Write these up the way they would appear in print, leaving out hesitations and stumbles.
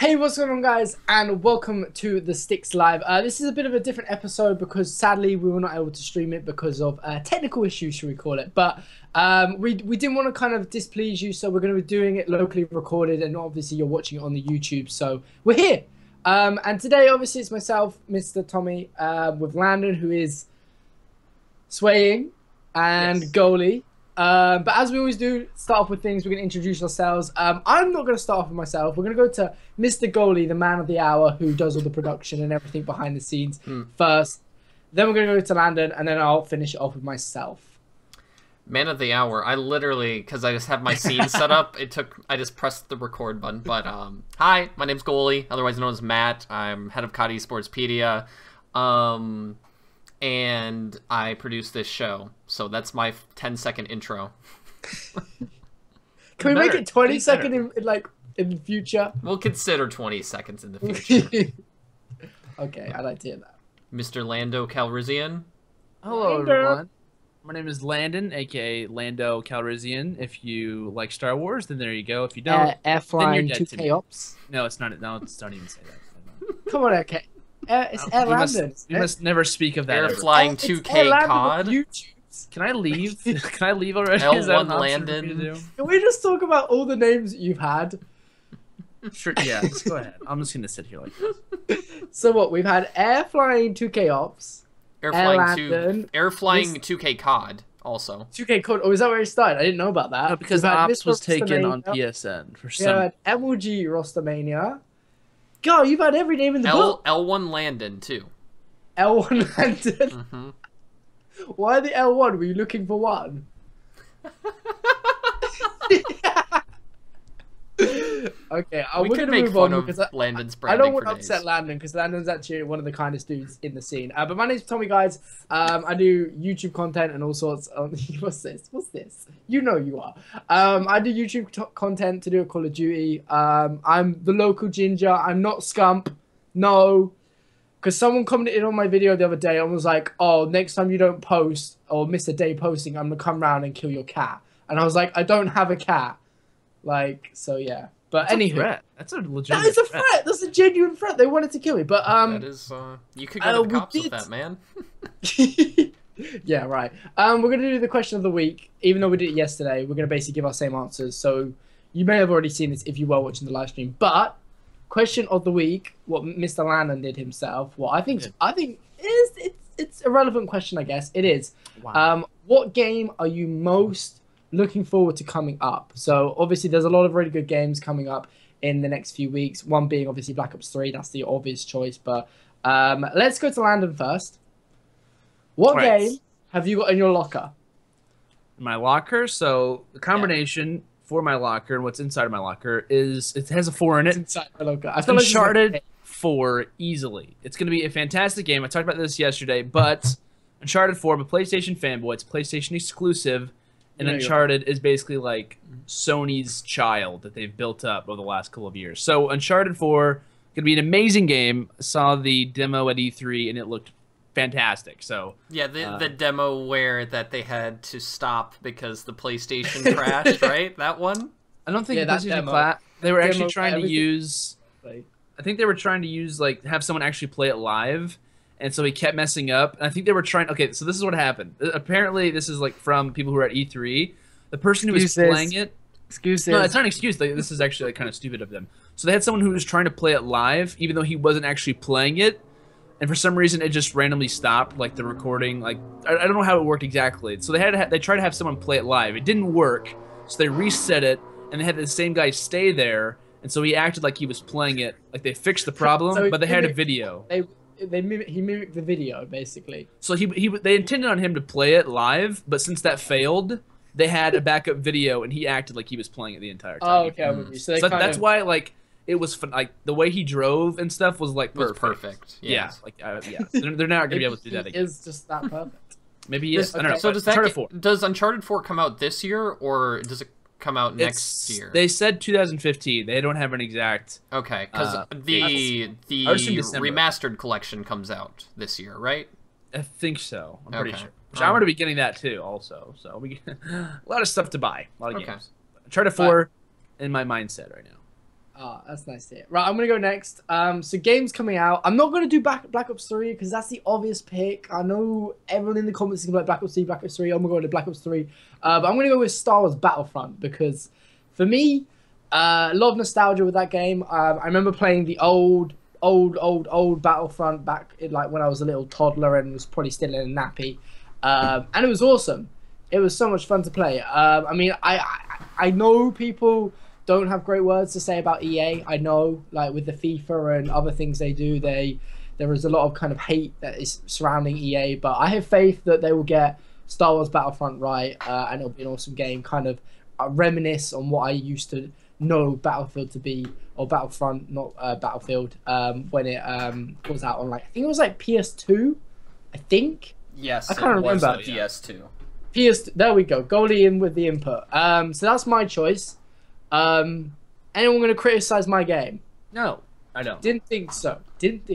Hey, what's going on, guys, and welcome to the STiKS Live. This is a bit of a different episode because sadly we were not able to stream it because of technical issues, should we call it. But we didn't want to kind of displease you, so we're going to be doing it locally recorded, and obviously you're watching it on the YouTube, so we're here. And today, obviously, it's myself, Mr. Tommy, with Landon, who is swaying, and yes. Goalie. But as we always do, start off with things. We're going to introduce ourselves. I'm not going to start off with myself. We're going to go to Mr. Goalie, the man of the hour, who does all the production and everything behind the scenes first. Then we're going to go to Landon, and then I'll finish it off with myself. Man of the hour. I literally, because I just have my scene set up, I just pressed the record button. But hi, my name's Goalie, otherwise known as Matt. I'm head of COD Sportspedia. And I produce this show. So that's my 10-second intro. Can we make it 20-second in the future? We'll consider 20 seconds in the future. Okay, I'd like to hear that. Mr. Lando Calrissian. Hello, everyone. My name is Landon, aka Lando Calrissian. If you like Star Wars, then there you go. If you don't, Air flying 2K ops. No, it's not. No, don't even say that. Come on, okay. It's Air Landon. We must never speak of that. Air flying 2K COD. Can I leave? Can I leave already? L1 Landon. Can we just talk about all the names that you've had? Sure. Yeah. Just go ahead. I'm just gonna sit here like this. So what? We've had Air flying 2K ops. Air flying 2K COD also. 2K COD. Oh, is that where it started? I didn't know about that. No, because the ops was taken on PSN for some. Yeah, MLG RosterMania. God, you've had every name in the book. L1 Landon too. L1 Landon. Why the L1? Were you looking for one? Okay, we're going to move on because Landon's I don't want to upset Landon because Landon's actually one of the kindest dudes in the scene. But my name's Tommy, guys. I do YouTube content and all sorts. What's this? What's this? You know you are. I do YouTube content to do a Call of Duty. I'm the local ginger. I'm not Scump. No. Because someone commented on my video the other day and was like, oh, next time you don't post or miss a day posting, I'm going to come around and kill your cat. And I was like, I don't have a cat. Like, so yeah. But anyway, that's a legitimate. That is a threat. That's a genuine threat. They wanted to kill me, but that is. You could go to the cops with that, man. Yeah, right. We're gonna do the question of the week, even though we did it yesterday. We're gonna basically give our same answers. So you may have already seen this if you were watching the live stream. But question of the week, what Mr. Landon did himself. What I think it's a relevant question. I guess it is. Wow. What game are you most looking forward to coming up? So obviously there's a lot of really good games coming up in the next few weeks, one being obviously Black Ops 3. That's the obvious choice, but let's go to Landon first. What game have you got in your locker? My locker. So the combination for my locker and what's inside of my locker is it has a 4 in it. It's inside my locker. I feel Uncharted 4 easily. It's going to be a fantastic game. I talked about this yesterday, but Uncharted 4, I'm a PlayStation fanboy. It's a PlayStation exclusive. And Uncharted is basically like Sony's child that they've built up over the last couple of years. So Uncharted 4 going to be an amazing game. I saw the demo at E3 and it looked fantastic. So yeah, the demo where that they had to stop because the PlayStation crashed, right? That one? I don't think they were actually trying to use. I think they were trying to use have someone actually play it live. And so he kept messing up. And I think they were trying... Okay, so this is what happened. Apparently, this is from people who were at E3. The person who was playing it... Excuses. No, it's not an excuse. This is actually kind of stupid of them. So they had someone who was trying to play it live, even though he wasn't actually playing it. And for some reason, it just randomly stopped, the recording. I don't know how it worked exactly. So they tried to have someone play it live. It didn't work. So they reset it, and they had the same guy stay there. And so he acted like he was playing it. They fixed the problem, but they had a video. He mimicked the video basically. So they intended on him to play it live, but since that failed, they had a backup video, and he acted like he was playing it the entire time. Oh, okay. So that's why it was fun. The way he drove and stuff was perfect. Yeah. They're not gonna be able to do that again. Is just that perfect. Maybe he is. I don't know. So does Uncharted 4 come out this year, or does it come out next year? They said 2015. They don't have an exact. Okay, because the remastered collection comes out this year, right? I think so. I'm pretty sure. Which I'm going to be getting that too, also. So we get a lot of stuff to buy, a lot of games. Uncharted 4 in my mindset right now. Ah, that's nice to hear. Right, I'm gonna go next. So games coming out. I'm not gonna do Black Ops 3 because that's the obvious pick. I know everyone in the comments is gonna be like Black Ops 3, Black Ops 3. I'm gonna go to Black Ops 3. But I'm gonna go with Star Wars Battlefront because, for me, a lot of nostalgia with that game. I remember playing the old Battlefront back in, like when I was a little toddler and was probably still in a nappy, and it was awesome. It was so much fun to play. I mean, I know people don't have great words to say about EA. I know, like with the FIFA and other things they do, there is a lot of kind of hate that is surrounding EA. But I have faith that they will get Star Wars Battlefront right, and it'll be an awesome game. Kind of reminisce on what I used to know Battlefield to be, or Battlefront, not Battlefield, when it was out on I think it was like PS2, I think. Yes, I can't remember. PS2. There we go. Goalie in with the input. So that's my choice. Anyone going to criticize my game? No, I don't. Didn't think so.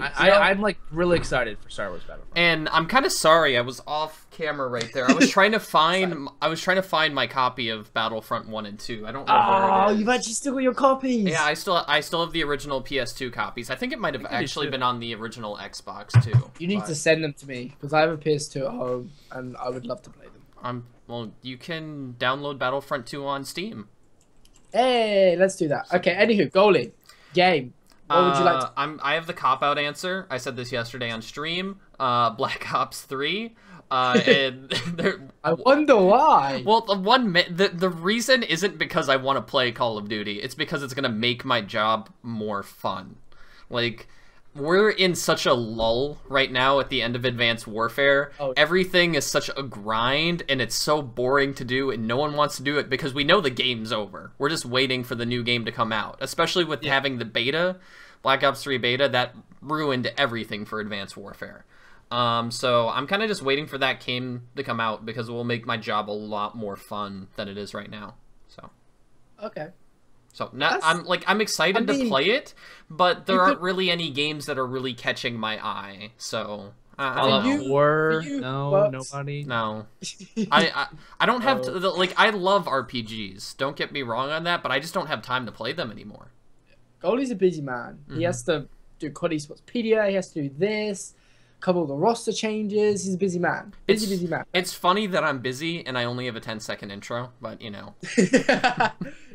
I'm like really excited for Star Wars Battlefront. And I'm kind of sorry I was off camera right there. I was trying to find my copy of Battlefront 1 and 2. I don't know where it is. You've actually still got your copies. Yeah, I still have the original PS2 copies. I think it might have actually been on the original Xbox too. You need to send them to me because I have a PS2 at home and I would love to play them. Well, you can download Battlefront 2 on Steam. Hey, let's do that. Okay, anywho, goalie, game. What would you like to... I have the cop-out answer. I said this yesterday on stream. Black Ops 3. And I wonder why. Well, the reason isn't because I want to play Call of Duty. It's because it's going to make my job more fun. Like... We're in such a lull right now at the end of Advanced Warfare. Oh. Everything is such a grind, and it's so boring to do, and no one wants to do it because we know the game's over. We're just waiting for the new game to come out, especially with having the beta, Black Ops 3 beta, that ruined everything for Advanced Warfare. So I'm kind of just waiting for that game to come out because it will make my job a lot more fun than it is right now. So. Okay. So I'm excited to play it, but there aren't really any games that are really catching my eye. So I don't know. Nobody. No, I don't have to, like I love RPGs. Don't get me wrong on that, but I just don't have time to play them anymore. Goalie's a busy man. He has to do COD Sportspedia. He has to do this. Couple of the roster changes. He's a busy man. Busy man. It's funny that I'm busy and I only have a 10-second intro, but you know.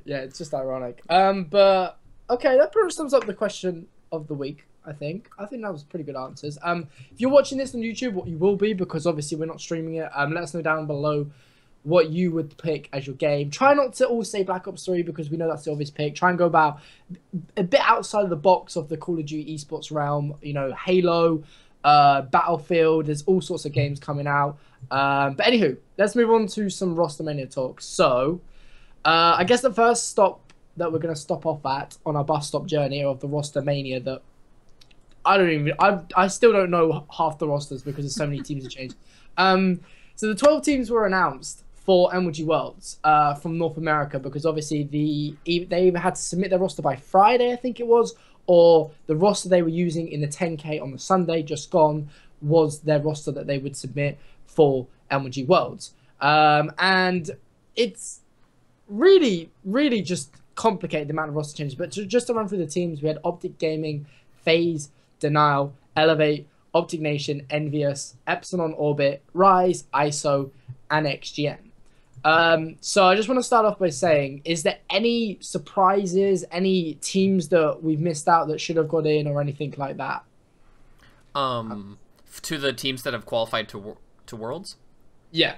Yeah, it's just ironic. But okay, that pretty much sums up the question of the week. I think that was pretty good answers. If you're watching this on YouTube, what you will be, because obviously we're not streaming it. Let us know down below what you would pick as your game. Try not to all say Black Ops 3 because we know that's the obvious pick. Try and go about a bit outside of the box of the Call of Duty esports realm. You know, Halo. Battlefield, there's all sorts of games coming out. But anywho, let's move on to some RosterMania talk. So, I guess the first stop that we're going to stop off at on our bus stop journey of the RosterMania that I still don't know half the rosters because there's so many teams that change. So the 12 teams were announced for MLG Worlds from North America because obviously they either had to submit their roster by Friday, I think it was, or the roster they were using in the 10K on the Sunday just gone was their roster that they would submit for MLG Worlds. And it's really, really just complicated the amount of roster changes. But just to run through the teams, we had Optic Gaming, FaZe, Denial, Elevate, Optic Nation, Envious, Epsilon Orbit, Rise, ISO, and XGN. So I just want to start off by saying, is there any surprises, any teams that we've missed out that should have got in or anything like that? To the teams that have qualified to Worlds? Yeah.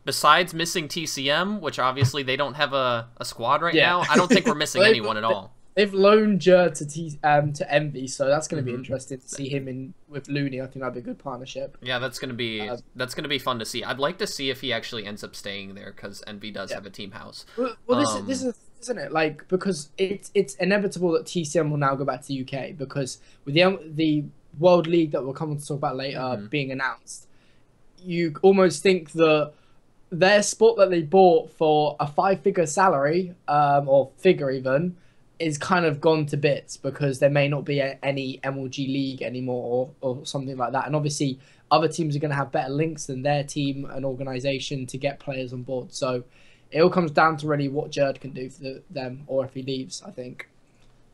Besides missing TCM, which obviously they don't have a squad right now, I don't think we're missing anyone at all. They've loaned Jer to Envy, so that's going to be interesting to see him in with Looney. I think that'd be a good partnership. Yeah, that's going to be fun to see. I'd like to see if he actually ends up staying there because Envy does have a team house. Well, this is, isn't it? Like, because it's inevitable that TCM will now go back to the UK because with the World League that we'll come on to talk about later being announced, you almost think that their spot that they bought for a 5-figure salary, or figure even, is kind of gone to bits because there may not be any MLG League anymore or something like that. And obviously other teams are going to have better links than their team and organization to get players on board. So it all comes down to really what Jerd can do for them, or if he leaves, I think.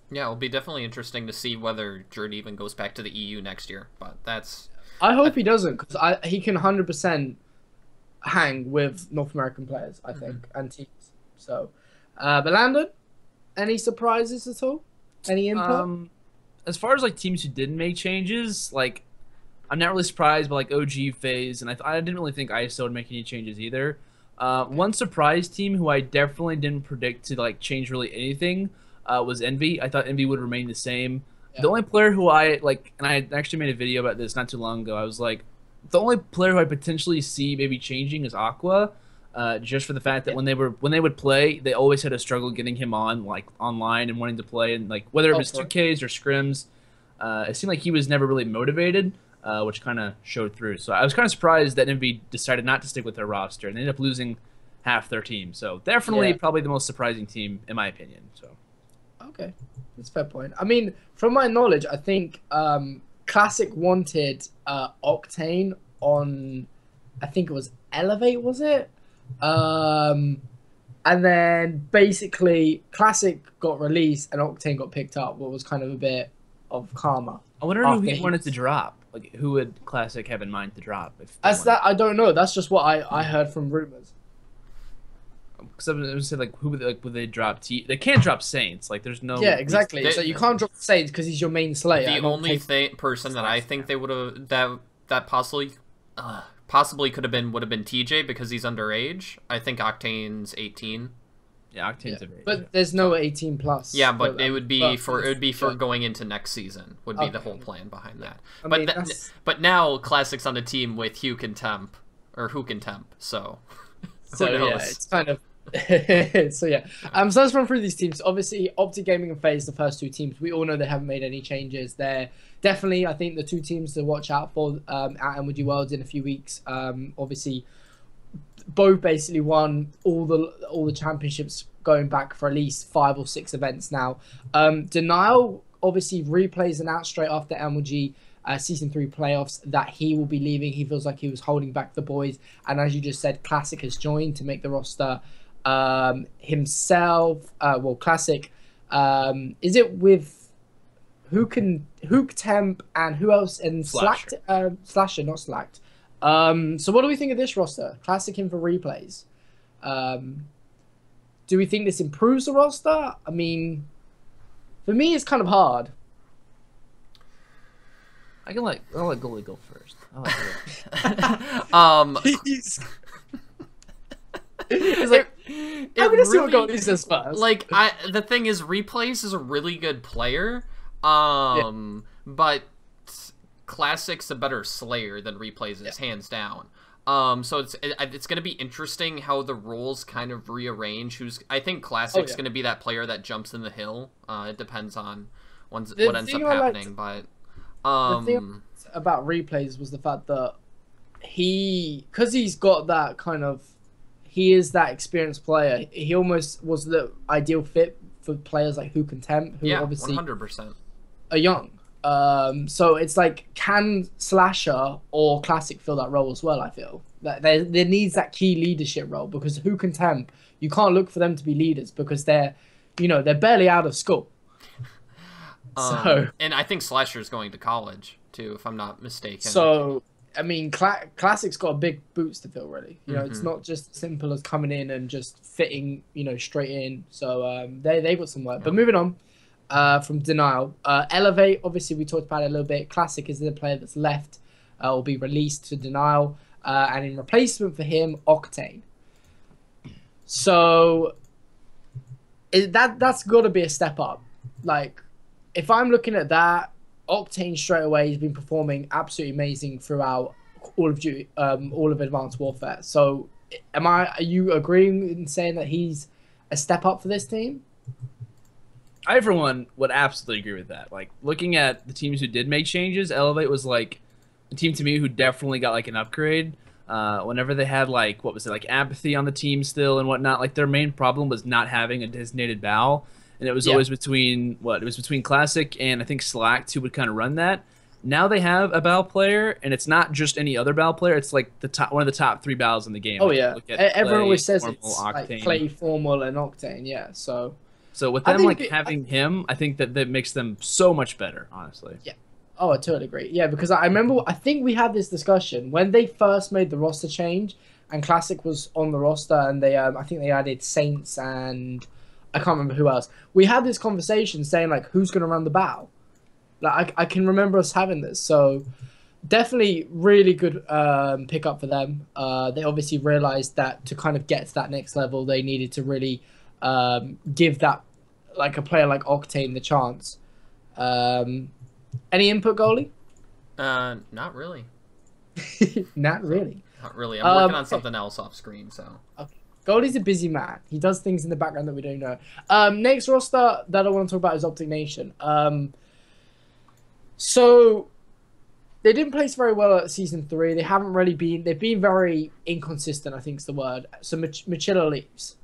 Yeah, it'll be definitely interesting to see whether Jerd even goes back to the EU next year. But that's... I hope he doesn't, because he can 100% hang with North American players, I think, and teams. So, but Landon, any surprises at all? Any input? As far as like teams who didn't make changes, like I'm not really surprised by like OG phase, and I didn't really think ISO would make any changes either. One surprise team who I definitely didn't predict to like change really anything was Envy. I thought Envy would remain the same. Yeah. The only player who I like, and I actually made a video about this not too long ago. I was like, the only player who I potentially see maybe changing is Aqua, just for the fact that when they would play, they always had a struggle getting him on like online and wanting to play, and like whether it was 2Ks or scrims, it seemed like he was never really motivated, which kind of showed through. So I was kind of surprised that Envy decided not to stick with their roster and they ended up losing half their team. So definitely probably the most surprising team in my opinion. So okay, that's a fair point. I mean, from my knowledge, I think Classic wanted Octane on, I think it was Elevate, was it? And then basically Classic got released and Octane got picked up, what was kind of a bit of karma. I wonder who he wanted to drop. Like, who would Classic have in mind to drop? I don't know. That's just what I heard from rumors. Because I was saying, like, who would they drop? They can't drop Saints. Like, there's no. Yeah, exactly. So you can't drop Saints because he's your main slayer. The only person that I think they would have that possibly could have been would have been TJ because he's underage. I think Octane's 18. Yeah, Octane's of age. But there's no 18 plus. Yeah, but it would be for going into next season would be the whole plan behind that. But now Classic's on a team with Huke and Temp, so who knows? Yeah, it's kind of so yeah. So let's run through these teams. Obviously, Optic Gaming and FaZe, the first two teams. We all know they haven't made any changes. They're definitely, I think, the two teams to watch out for at MLG Worlds in a few weeks. Obviously, both basically won all the championships going back for at least 5 or 6 events now. Denial obviously replays announced straight after MLG Season 3 playoffs that he will be leaving. He feels like he was holding back the boys, and as you just said, Classic has joined to make the roster himself. Well, Classic, is it with Hook Temp and who else? And Slacked, Slasher, not Slacked. So what do we think of this roster? Classic in for replays. Do we think this improves the roster? I mean, for me, it's kind of hard. I'll let Goalie go first. It's like, I'm gonna see what Goalie says first. Like, the thing is, Replays is a really good player, but Classic's a better Slayer than Replays is, hands down. So it's gonna be interesting how the roles kind of rearrange. I think Classic's gonna be that player that jumps in the hill. It depends on what ends up happening, but the thing about Replays was the fact that because he's got that kind of, he is that experienced player. He almost was the ideal fit for players like Hook and Temp, who obviously 100% are young. So it's like, can Slasher or Classic fill that role as well? I feel that there needs that key leadership role, because Hook and Temp, you can't look for them to be leaders because they're barely out of school. And I think Slasher's going to college too, if I'm not mistaken. So I mean, Classic's got big boots to fill, really. It's not just as simple as coming in and just fitting, straight in. So they got some work. But moving on. From Denial. Elevate, obviously we talked about it a little bit. Classic is the player that's left, will be released to Denial, and in replacement for him, Octane. So that's got to be a step up. Like, if I'm looking at that, Octane straight away has been performing absolutely amazing throughout all of Advanced Warfare. So are you agreeing in saying that he's a step up for this team? I, for one, would absolutely agree with that. Like, looking at the teams who did make changes, Elevate was, like, a team to me who definitely got, like, an upgrade. Whenever they had, like, what was it, like, Apathy on the team still and whatnot, like, their main problem was not having a designated bow. And it was always between, it was between Classic and, I think, Slacked, who would kind of run that. Now they have a Bao player, and it's not just any other Bao player. It's like one of the top 3 Baos in the game. Oh yeah, Look at everyone Clay, always says Formal, it's Octane. like Clay, Formal, and Octane. Yeah, so with I them think like having him, I think that makes them so much better. Honestly. Yeah. Oh, I totally agree. Yeah, because I remember, I think we had this discussion when they first made the roster change, and Classic was on the roster, and they, I think they added Saints and I can't remember who else. We had this conversation saying like, who's going to run the bow? Like, I can remember us having this. So definitely really good pickup for them. They obviously realized that to kind of get to that next level, they needed to really give that like a player like Octane the chance. Any input, goalie? Not really. Not really. Not really. I'm working on something else off screen, so. Okay. Goldie's a busy man. He does things in the background that we don't know. Next roster that I want to talk about is Optic Nation. So they didn't place very well at season 3. They haven't really been. They've been very inconsistent, I think is the word. So Machilla leaves.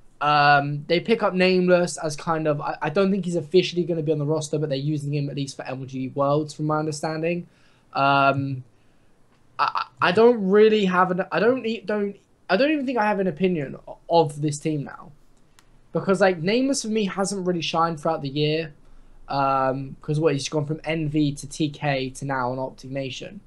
They pick up Nameless as kind of. I don't think he's officially going to be on the roster, but they're using him at least for MLG Worlds, from my understanding. I don't really have an. I don't even think I have an opinion of this team now, because like Nameless for me hasn't really shined throughout the year. Because he's gone from NV to TK to now on Optic Nation,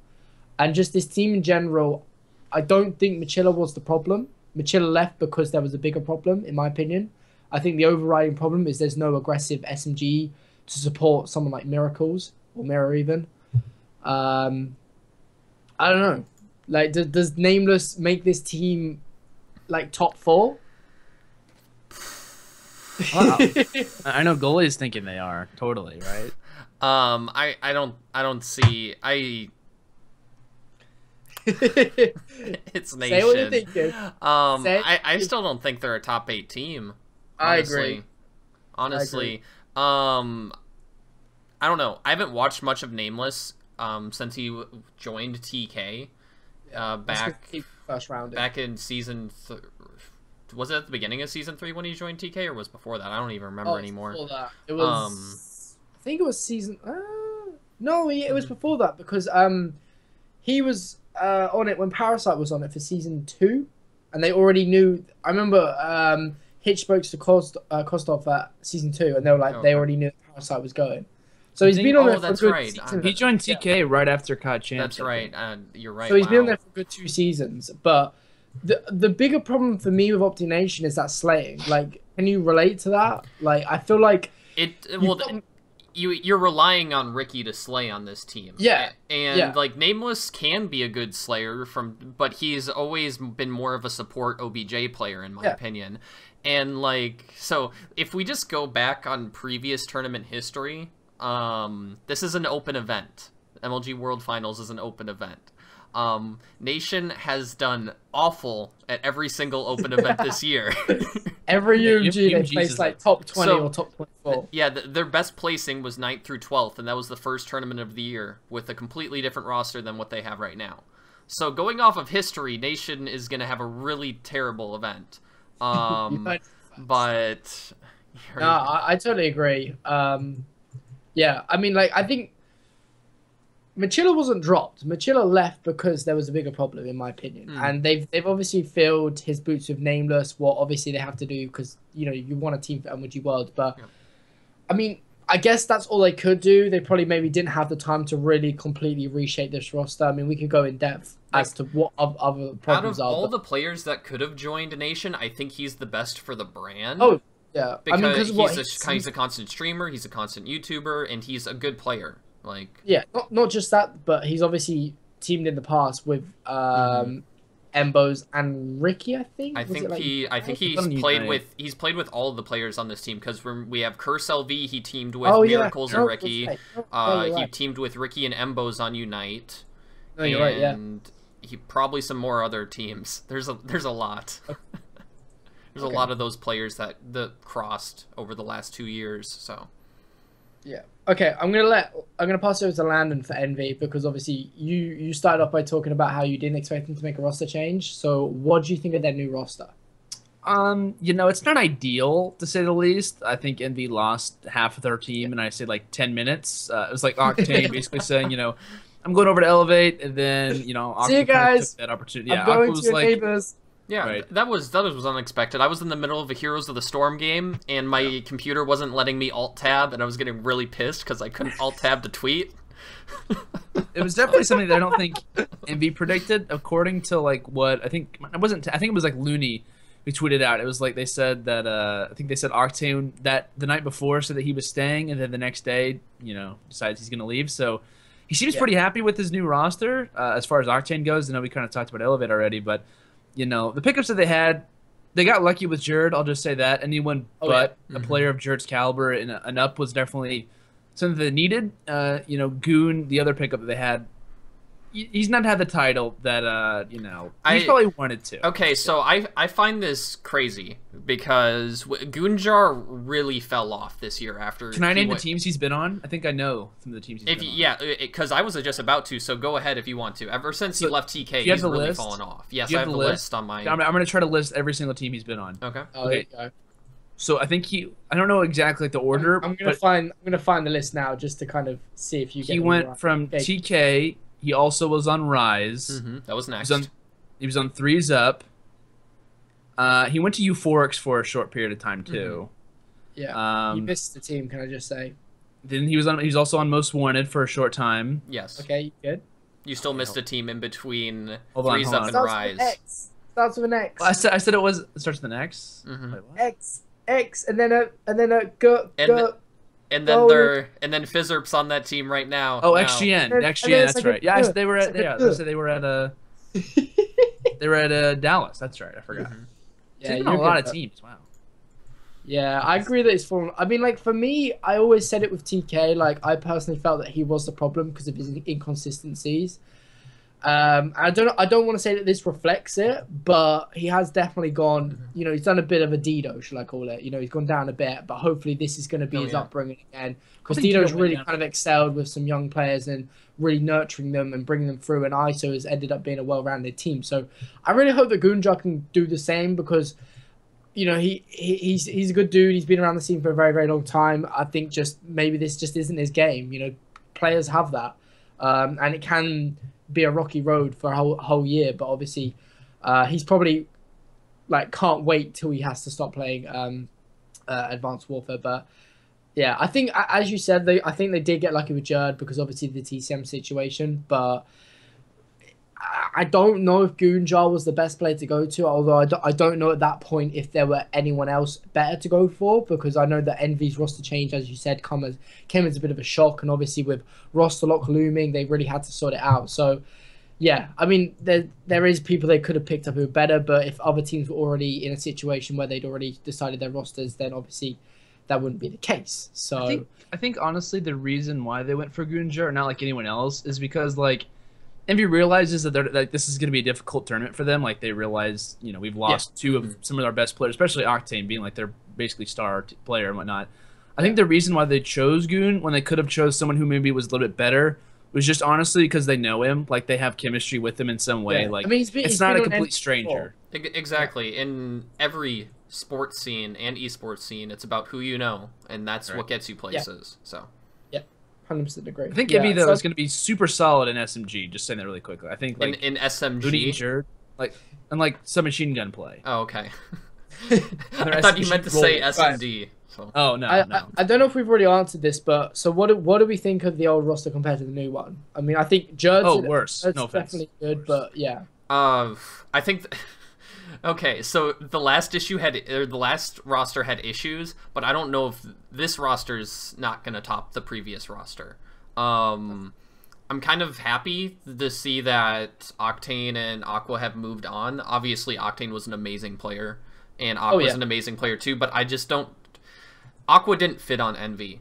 and just this team in general, I don't think Machilla was the problem. Machilla left because there was a bigger problem, in my opinion. I think the overriding problem is there's no aggressive SMG to support someone like Miracles or Mirror even. I don't know. Like, does Nameless make this team like top 4? Wow. I know goalie's thinking they are totally right. I don't see. It's Nation. Say what you're thinking. I still don't think they're a top 8 team. Honestly. I agree. Honestly, I don't know. I haven't watched much of Nameless since he joined TK back in season. Was it at the beginning of season 3 when he joined TK, or was before that? I don't even remember anymore. Before that. It was. I think it was season. No, it was before that because he was on it when Parasite was on it for season 2, and they already knew. I remember Hitch spoke to Kostov at season 2, and they were like they already knew that Parasite was going. So he's been on there for a good season. He joined TK right after COD Champs. That's right. You're right. So he's been on there for a good 2 seasons, but. The bigger problem for me with Optic Nation is that slaying. Like, can you relate to that? Like, I feel like you're relying on Ricky to slay on this team. Yeah, and like Nameless can be a good slayer but he's always been more of a support OBJ player in my opinion. And like, so if we just go back on previous tournament history, this is an open event. MLG World Finals is an open event. Nation has done awful at every single open event this year. Every UMG they placed like top 20 or top 24. Yeah, their best placing was 9th through 12th, and that was the first tournament of the year with a completely different roster than what they have right now. So going off of history, Nation is going to have a really terrible event. But no, I totally agree. Yeah, I mean, like, I think Machilla wasn't dropped. Machilla left because there was a bigger problem, in my opinion. And they've obviously filled his boots with Nameless, what obviously they have to do because, you know, you want a team for MLG World. But, I mean, I guess that's all they could do. They probably maybe didn't have the time to really completely reshape this roster. I mean, we could go in depth as to what other problems are. Out of all the players that could have joined Nation, I think he's the best for the brand. Oh, yeah. Because he's a constant streamer, he's a constant YouTuber, and he's a good player. Like, yeah, not just that, but he's obviously teamed in the past with Embos and Ricky. I think he's played with all of the players on this team because we have Curse LV. He teamed with Miracles and Ricky. He teamed with Ricky and Embos on Unite. No, you're right. Yeah, he probably some more other teams. There's a lot. There's a lot of those players that crossed over the last 2 years. So. Yeah. Okay, I'm gonna pass it over to Landon for Envy because obviously you started off by talking about how you didn't expect them to make a roster change. So what do you think of their new roster? You know, it's not ideal to say the least. I think Envy lost half of their team, and I say like 10 minutes. It was like Octane basically saying, you know, I'm going over to Elevate, and then see you guys. Took that opportunity. I'm Yeah, going Aqua was to your like, neighbors. Yeah, Right. that was unexpected. I was in the middle of a Heroes of the Storm game, and my computer wasn't letting me alt-tab, and I was getting really pissed because I couldn't alt-tab to tweet. it was definitely something that I don't think Envy predicted, according to like what I think it wasn't. I think it was like Looney who tweeted out. It was like they said that I think they said Octane that the night before said that he was staying, and then the next day, decides he's gonna leave. So he seems pretty happy with his new roster as far as Octane goes. I know we kind of talked about Elevate already, but the pickups that they had, they got lucky with Jerd. I'll just say that anyone but a player of Jerd's caliber and up was definitely something they needed. Goon, the other pickup that they had, he's not had the title that he's probably wanted to. Okay, so I find this crazy because Goonjar really fell off this year after. Can I name the teams he's been on? I think I know some of the teams he's been on. Yeah, because I was just about to. So go ahead if you want to. Ever since he left TK, he's really fallen off. Yes, I have the list on my. I'm going to try to list every single team he's been on. Okay. Okay. So I think I don't know exactly the order. I'm gonna find the list now just to kind of see if you get. He went from TK. He also was on Rise. That was next. He was on Threes Up. He went to Euphorics for a short period of time too. Yeah. You missed the team. Can I just say? Then he was also on Most Wanted for a short time. Yes. Okay. Good. You still missed a team in between hold Threes Up on. and Rise. Starts with an X. Well, I said it starts with an X. Wait, X, and then a go. And then Fizzerp's on that team right now. Oh, XGN, that's like right. Yeah, they were at they were at Dallas. That's right. I forgot. Yeah, a lot of teams. Wow. Yeah, I agree that it's fallen. I mean, like for me, I always said it with TK. Like I personally felt that he was the problem because of his inconsistencies. I don't want to say that this reflects it, but he has definitely gone, he's done a bit of a Dido, shall I call it? He's gone down a bit, but hopefully this is going to be his upbringing again, because Dido's really kind of excelled with some young players and really nurturing them and bringing them through, and ISO has ended up being a well-rounded team. So I really hope that Goonjar can do the same, because he's a good dude. He's been around the scene for a very, very long time. I think maybe this just isn't his game. Players have that, and it can be a rocky road for a whole year, but obviously he's probably can't wait till he has to stop playing Advanced Warfare. But yeah, I think, as you said, I think they did get lucky with Jerd because obviously the TCM situation, but I don't know if Goonjar was the best player to go to, although I don't know at that point if there were anyone else better to go for, because I know that Envy's roster change, as you said, came as a bit of a shock, and obviously with roster lock looming, they really had to sort it out. So yeah, I mean, there is people they could have picked up who were better, but if other teams were already in a situation where they'd already decided their rosters, then obviously that wouldn't be the case. So I think honestly the reason why they went for Goonjar, not like anyone else, is because Envy realizes that this is going to be a difficult tournament for them. They realize, we've lost two of some of our best players, especially Octane being their basically star player and whatnot. I think the reason why they chose Goon when they could have chose someone who maybe was a little bit better was just honestly because they know him. They have chemistry with him in some way. I mean, it's not a complete stranger. Exactly. In every sports scene and esports scene, it's about who you know, and that's what gets you places. So. 100% agree. I think Envy though is going to be super solid in SMG. Just saying that really quickly. I think in SMG, and submachine gun play. Oh, okay. I thought you meant to say SMD. Right. So. Oh no, I don't know if we've already answered this, but so what do we think of the old roster compared to the new one? I mean, I think Jerd's worse. No offense. Definitely good, but yeah. I think. Okay, so the last roster had issues, but I don't know if this roster's not gonna top the previous roster. I'm kind of happy to see that Octane and Aqua have moved on. Obviously, Octane was an amazing player, and Aqua's an amazing player too. But I just don't. Aqua didn't fit on Envy,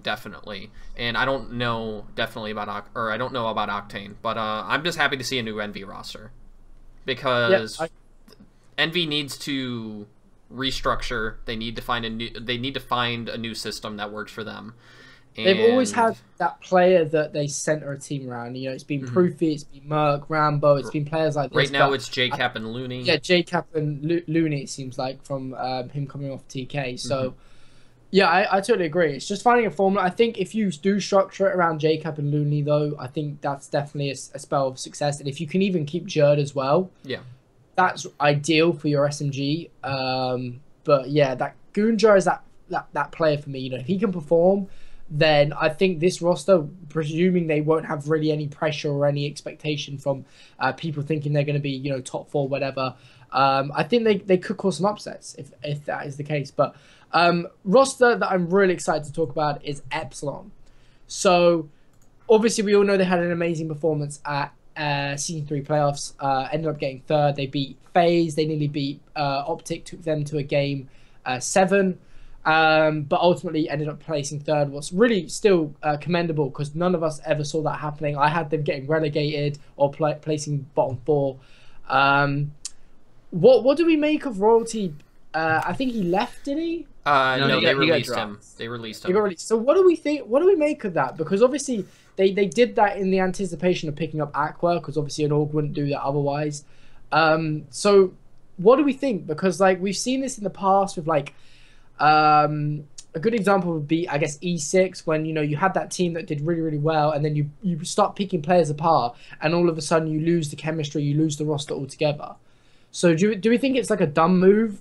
definitely, and I don't know about Octane, but I'm just happy to see a new Envy roster because. Envy needs to restructure. They need to find a new system that works for them. And they've always had that player that they center a team around. It's been Proofy, it's been Merc, Rambo, it's been players like this. Right now, it's JCap and Looney. Yeah, JCap and Looney. It seems like from him coming off TK. So Yeah, I totally agree. It's just finding a formula. I think if you do structure it around Jacob and Looney, though, I think that's definitely a spell of success. And if you can even keep Jerd as well, Yeah. that's ideal for your SMG. But yeah, that Goonjar is that player for me. You know, if he can perform, then I think this roster, presuming they won't have really any pressure or any expectation from people thinking they're going to be, you know, top four, whatever. I think they could cause some upsets if that is the case. But roster that I'm really excited to talk about is Epsilon. So obviously we all know they had an amazing performance at Season 3 playoffs. Ended up getting third. They beat FaZe. They nearly beat Optic, took them to a game 7. But ultimately ended up placing third. What's really still commendable, because none of us ever saw that happening. I had them getting relegated or placing bottom 4. What do we make of Royalty? I think he left, did he? No, he they got released him. dropped. They released He him. got released. So what do we think? What do we make of that? Because obviously they did that in the anticipation of picking up Aqua, because obviously an org wouldn't do that otherwise. So what do we think? Because like we've seen this in the past with like a good example would be, I guess, E6, when, you know, you had that team that did really, really well, and then you start picking players apart, and all of a sudden you lose the chemistry, you lose the roster altogether. So do we think it's like a dumb move?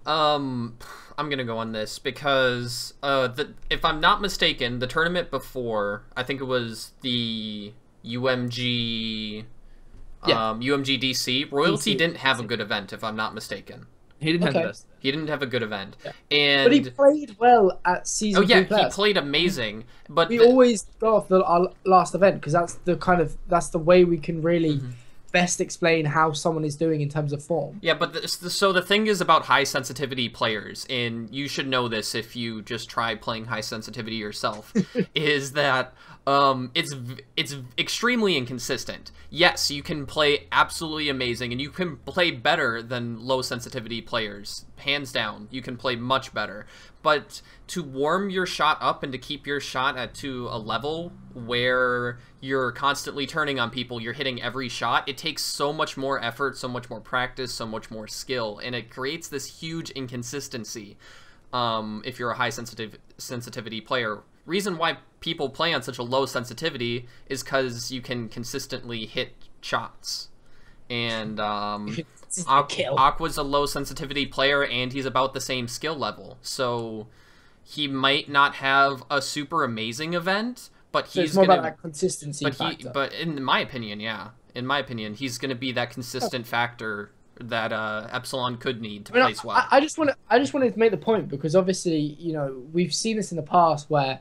I'm gonna go on this because if I'm not mistaken, the tournament before, I think it was the UMG, UMG DC, Royalty DC. didn't have a good event, if I'm not mistaken. He didn't have the Okay. best. He didn't have a good event, Yeah. and But he played well at Season 3 he playoffs. played amazing. But We always go off our last event, because that's the way we can really best explain how someone is doing in terms of form. yeah, but so the thing is about high sensitivity players, and you should know this if you just try playing high sensitivity yourself, is that it's extremely inconsistent. Yes, you can play absolutely amazing, and you can play better than low sensitivity players, hands down. You can play much better, but to warm your shot up and to keep your shot to a level where you're constantly turning on people, you're hitting every shot, it takes so much more effort, so much more practice, so much more skill, and it creates this huge inconsistency if you're a high sensitivity player. Reason why people play on such a low sensitivity is because you can consistently hit shots. And Aqua's a low sensitivity player, and he's about the same skill level, so he might not have a super amazing event, but So he's it's more gonna, about that consistency factor. but in my opinion, he's gonna be that consistent factor that Epsilon could need to place well. I just wanted to make the point, because obviously, you know, we've seen this in the past where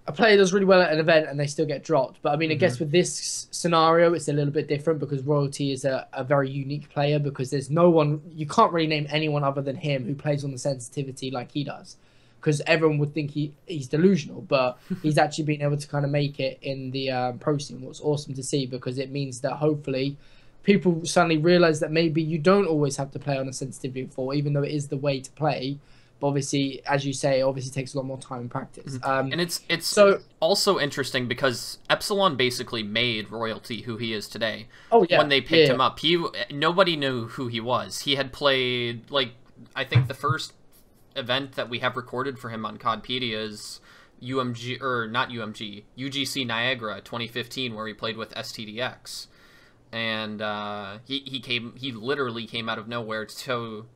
a player does really well at an event and they still get dropped. But I mean, I guess with this scenario, it's a little bit different, because Royalty is a very unique player, because there's no one, you can't really name anyone other than him who plays on the sensitivity like he does, because everyone would think he's delusional, but he's actually been able to kind of make it in the pro scene. What's awesome to see, because it means that hopefully people suddenly realize that maybe you don't always have to play on a sensitivity 4, even though it is the way to play. But obviously, as you say, it obviously takes a lot more time and practice. And it's so also interesting because Epsilon basically made Royalty who he is today. Oh yeah, When they picked him up, nobody knew who he was. He had played, like, I think the first event that we have recorded for him on CODpedia is UGC Niagara 2015, where he played with STiKS. And he literally came out of nowhere to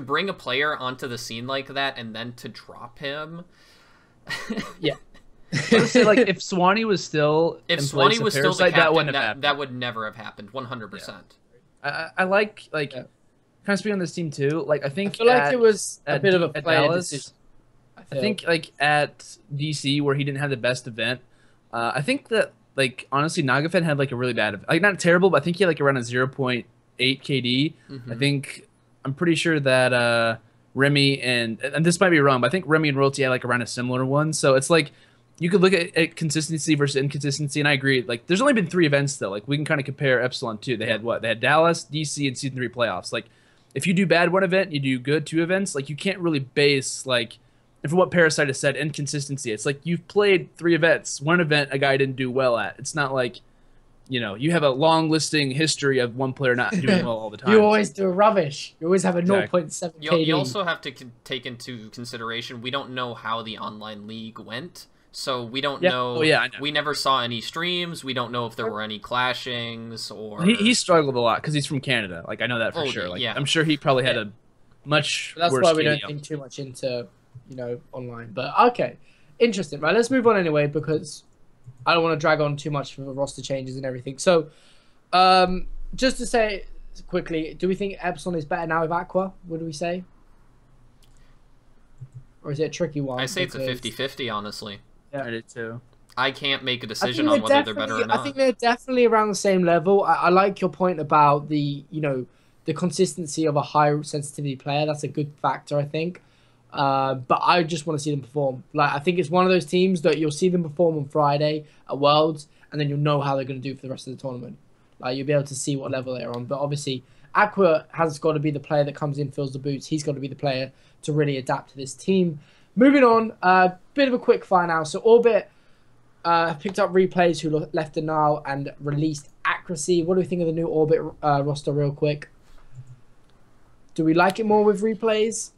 bring a player onto the scene like that and then to drop him. Yeah. Let's say, like, if Swanee was still If in Swanee place was of still the Parasite, captain, that wouldn't have happened. that would never have happened. 100%. I like kind of speaking on this team too. Like, I think I feel like it was a bit of a at player Dallas, decision. I think like at DC where he didn't have the best event, I think that, like, honestly, Nagafed had like a really bad event. Like, not terrible, but I think he had like around a 0.8 KD. I think I'm pretty sure that Remy and this might be wrong, but I think Remy and Royalty had like around a similar one. So it's like you could look at consistency versus inconsistency, and I agree. Like, there's only been 3 events though. Like, we can kind of compare Epsilon too. They had what? They had Dallas, DC, and Season 3 playoffs. Like, if you do bad one event, you do good 2 events. Like, you can't really base like. And for what Parasite has said, inconsistency. It's like you've played 3 events. One event a guy didn't do well at. It's not like you have a long listing history of one player not doing well all the time. You always do rubbish. You always have a Exactly. 0.7 KD. You also have to take into consideration we don't know how the online league went. So we don't know. Oh, yeah, I know. We never saw any streams. We don't know if there were any clashings or. He struggled a lot because he's from Canada. Like I know that for sure. Like yeah. I'm sure he probably had a much That's worse why we KD. don't think too much into online. But okay, interesting. Right, let's move on anyway because I don't want to drag on too much for the roster changes and everything. So, just to say quickly, do we think Epsilon is better now with Aqua? What do we say? Or is it a tricky one? I say it's a 50-50, honestly. Yeah. I did too. I can't make a decision on whether they're better or not. I think they're definitely around the same level. I like your point about the consistency of a high sensitivity player. That's a good factor, I think. But I just want to see them perform. Like I think it's one of those teams that you'll see them perform on Friday at Worlds, and then you'll know how they're going to do for the rest of the tournament. Like you'll be able to see what level they're on. But obviously, Aqua has got to be the player that comes in, fills the boots. He's got to be the player to really adapt to this team. Moving on, bit of a quick fire now. So Orbit picked up Replays, who left Denial and released Accuracy. What do we think of the new Orbit roster real quick? Do we like it more with Replays?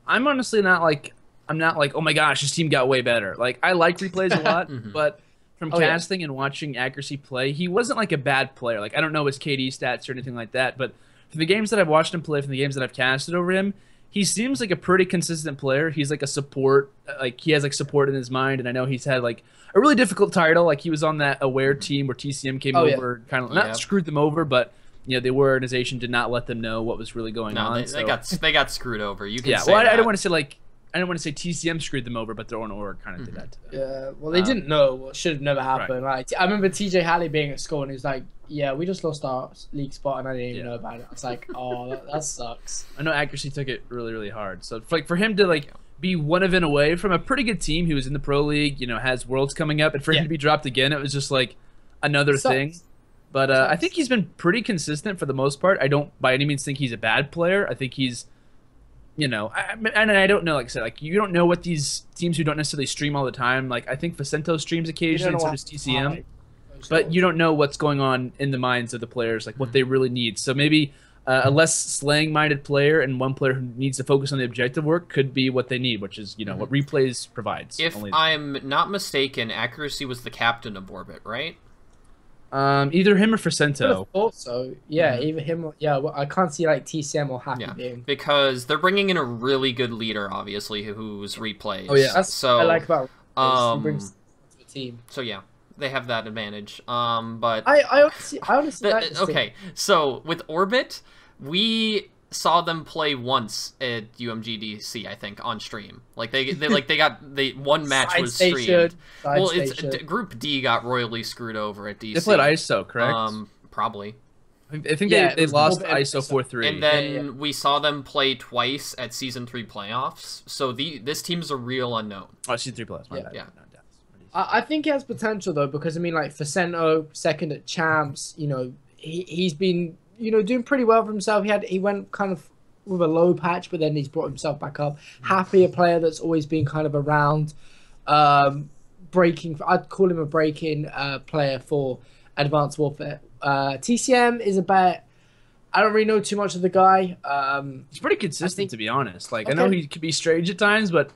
I'm honestly not like, oh my gosh, this team got way better. Like, I like Replays a lot, but from casting and watching Accuracy play, he wasn't like a bad player. Like, I don't know his KD stats or anything like that, but from the games that I've watched him play, from the games that I've casted over him, he seems like a pretty consistent player. He's like a support, like he has like support in his mind, and I know he's had like a really difficult title. Like he was on that Aware team where TCM came over, kind of not screwed them over, but the Aware organization did not let them know what was really going on. They got screwed over. You can say well, that. I don't want to say like I don't want to say TCM screwed them over, but their own org kind of did that to them. Yeah, well, they didn't know what should have never happened. Right. Like, I remember TJ Halley being at school and he was like, yeah, we just lost our league spot and I didn't even know about it. I was like, oh, that sucks. I know Accuracy took it really, really hard. So like for him to like be one event away from a pretty good team who was in the Pro League, has Worlds coming up, and for him to be dropped again, it was just like another thing. But I think he's been pretty consistent for the most part. I don't by any means think he's a bad player. I think he's and I don't know, like I said, like you don't know what these teams who don't necessarily stream all the time. Like I think Vicento streams occasionally, and so does TCM, but you don't know what's going on in the minds of the players, like what they really need. So maybe a less slang-minded player and one player who needs to focus on the objective work could be what they need, which is what Replays provides. If I'm not mistaken, Accuracy was the captain of Orbit, right? Either him or Vicento. Also, either him. Well, I can't see like TCM or Happy being, because they're bringing in a really good leader, obviously, who's Replays. Oh yeah, that's what I like about Replays. He brings to the team. So yeah, they have that advantage. But I honestly like okay. So with Orbit, we saw them play once at UMGDC, I think, on stream. Like they got one match was streamed. Group D got royally screwed over at DC. They played ISO, correct? Probably. I think they lost ISO 4-3. And then we saw them play twice at Season 3 playoffs. So this team's a real unknown. Oh, Season 3 playoffs. My bad. Yeah. I think he has potential though, because I mean, like Vicento, second at Champs, he's been doing pretty well for himself. He went kind of with a low patch, but then he's brought himself back up. Happy, a player that's always been kind of around, breaking. I'd call him a break-in player for Advanced Warfare. TCM is about. I don't really know too much of the guy. He's pretty consistent, to be honest. Like I know he could be strange at times, but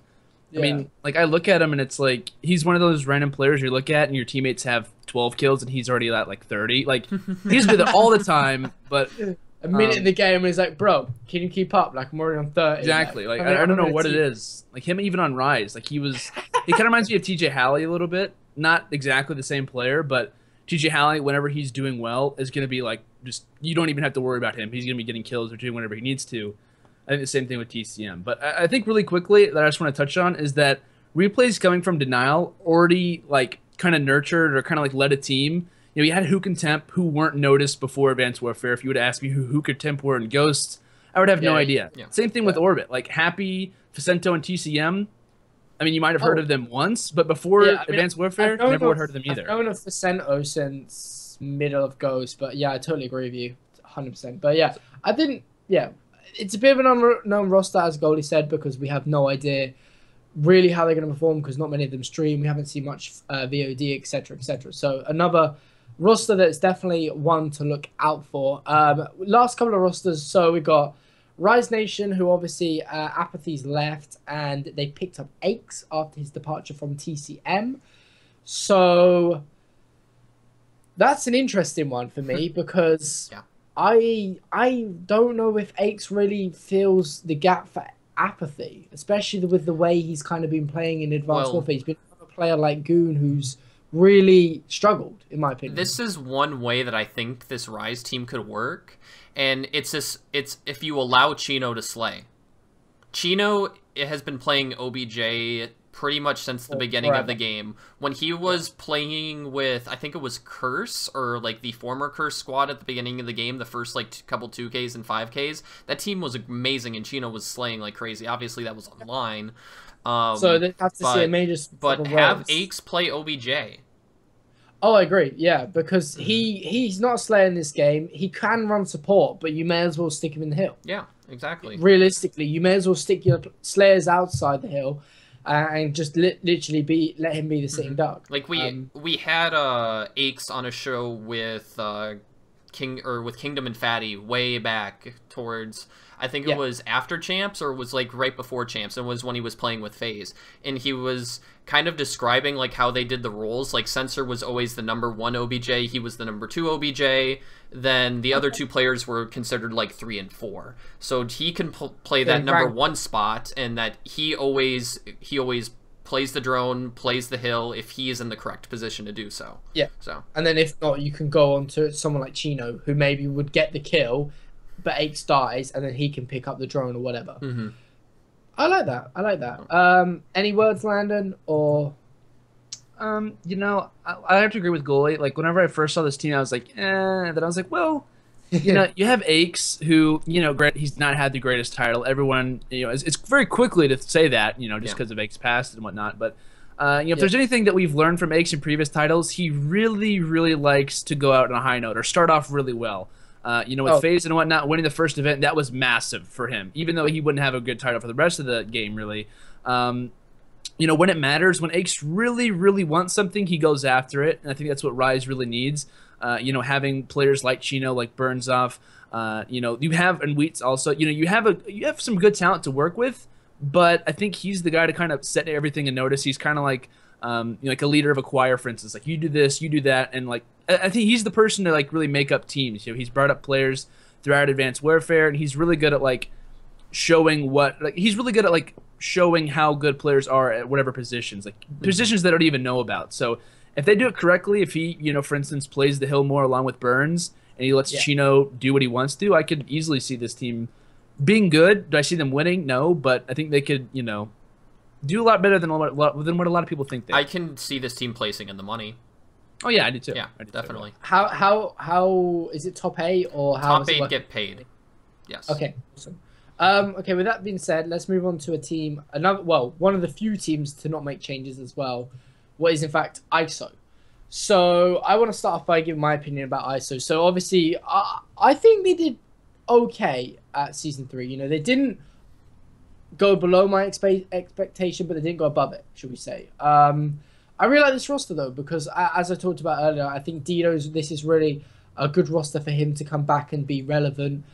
I mean, like I look at him and it's like he's one of those random players you look at and your teammates have 12 kills and he's already at like 30. Like he's good all the time, but a minute in the game and he's like, bro, can you keep up? Like I'm already on 30. Exactly. Like I don't know what it is. Like him even on Rise, like he kind of reminds me of TJ Halley a little bit. Not exactly the same player, but TJ Halley, whenever he's doing well, is going to be like just you don't even have to worry about him. He's going to be getting kills or doing whatever he needs to. I think the same thing with TCM. But I think really quickly that I just want to touch on is that Replays coming from Denial already like kind of nurtured or kind of like led a team. You had Hook and Temp who weren't noticed before Advanced Warfare. If you would ask me who Hook or Temp were in Ghosts, I would have no idea. Yeah. Same thing with Orbit. Like Happy, Vicento, and TCM. I mean, you might have heard of them once, but before Advanced Warfare, you never would have heard of them either. I've known of Vicento since middle of Ghost, but yeah, I totally agree with you, 100%. But yeah, I didn't. Yeah. It's a bit of an unknown roster, as Goldie said, because we have no idea really how they're going to perform because not many of them stream. We haven't seen much VOD, etc., etc. So another roster that's definitely one to look out for. Last couple of rosters, so we got Rise Nation, who obviously Apathy's left, and they picked up STiKS after his departure from TCM. So that's an interesting one for me because yeah. I don't know if STiKS really fills the gap for Apathy, especially with the way he's kind of been playing in Advanced Warfare. He's been a player like Goon who's really struggled, in my opinion. This is one way that I think this Rise team could work, and it's if you allow Chino to slay. Chino has been playing OBJ pretty much since the beginning of the game. When he was playing with, I think it was Curse, or like the former Curse squad at the beginning of the game, the first like couple 2Ks and 5Ks, that team was amazing, and Chino was slaying like crazy. Obviously, that was online. So they have to see a major... But have STiKS play OBJ. Oh, I agree. Yeah, because he's not a slayer in this game. He can run support, but you may as well stick him in the hill. Yeah, exactly. Realistically, you may as well stick your slayers outside the hill and just literally let him be the sitting duck. Like we had STiKS on a show with Kingdom and Fatty way back towards, I think it was after Champs, or it was like right before Champs, and was when he was playing with FaZe, and he was kind of describing like how they did the roles. Like Sensor was always the #1 OBJ, he was the #2 OBJ, then the other two players were considered like 3 and 4. So he can play that #1 spot, and that he always plays the drone, plays the hill if he is in the correct position to do so. Yeah. So, and then if not, you can go on to someone like Chino, who maybe would get the kill, but STiKS dies, and then he can pick up the drone or whatever. I like that. I like that. Any words, Landon, or? You know, I have to agree with Goalie. Like, whenever I first saw this team, I was like, eh. Then I was like, well, you know, you have STiKS, who, you know, he's not had the greatest title. Everyone, you know, it's very quickly to say that, you know, just because of STiKS past and whatnot. But, you know, if there's anything that we've learned from STiKS in previous titles, he really, really likes to go out on a high note or start off really well. You know, with FaZe and whatnot, winning the first event, that was massive for him, even though he wouldn't have a good title for the rest of the game, really. You know, when it matters, when STiKS really, really wants something, he goes after it, and I think that's what Rise really needs. You know, having players like Chino, like Burnsoff, you know, you have, and Wheats also, you know, you have some good talent to work with, but I think he's the guy to kind of set everything and notice. He's kind of like, you know, like a leader of a choir, for instance. Like, you do this, you do that, and like, I think he's the person to like really make up teams. You know, he's brought up players throughout Advanced Warfare, and he's really good at like showing showing how good players are at whatever positions, like positions they don't even know about. So if they do it correctly, if he, you know, for instance, plays the hill more along with Burns, and he lets Chino do what he wants to, I could easily see this team being good. Do I see them winning? No, but I think they could, you know, do a lot better than what a lot of people think they. I can see this team placing in the money. Oh yeah, I do too. Yeah, definitely. How is it top 8 or how top 8 get paid? Yes. Okay. Awesome. Okay. With that being said, let's move on to a team. One of the few teams to not make changes as well. What is in fact ISO. So I want to start off by giving my opinion about ISO. So obviously, I think they did okay at season 3. You know, they didn't go below my expectation, but they didn't go above it, should we say? I really like this roster though, because as I talked about earlier, I think this is really a good roster for him to come back and be relevant.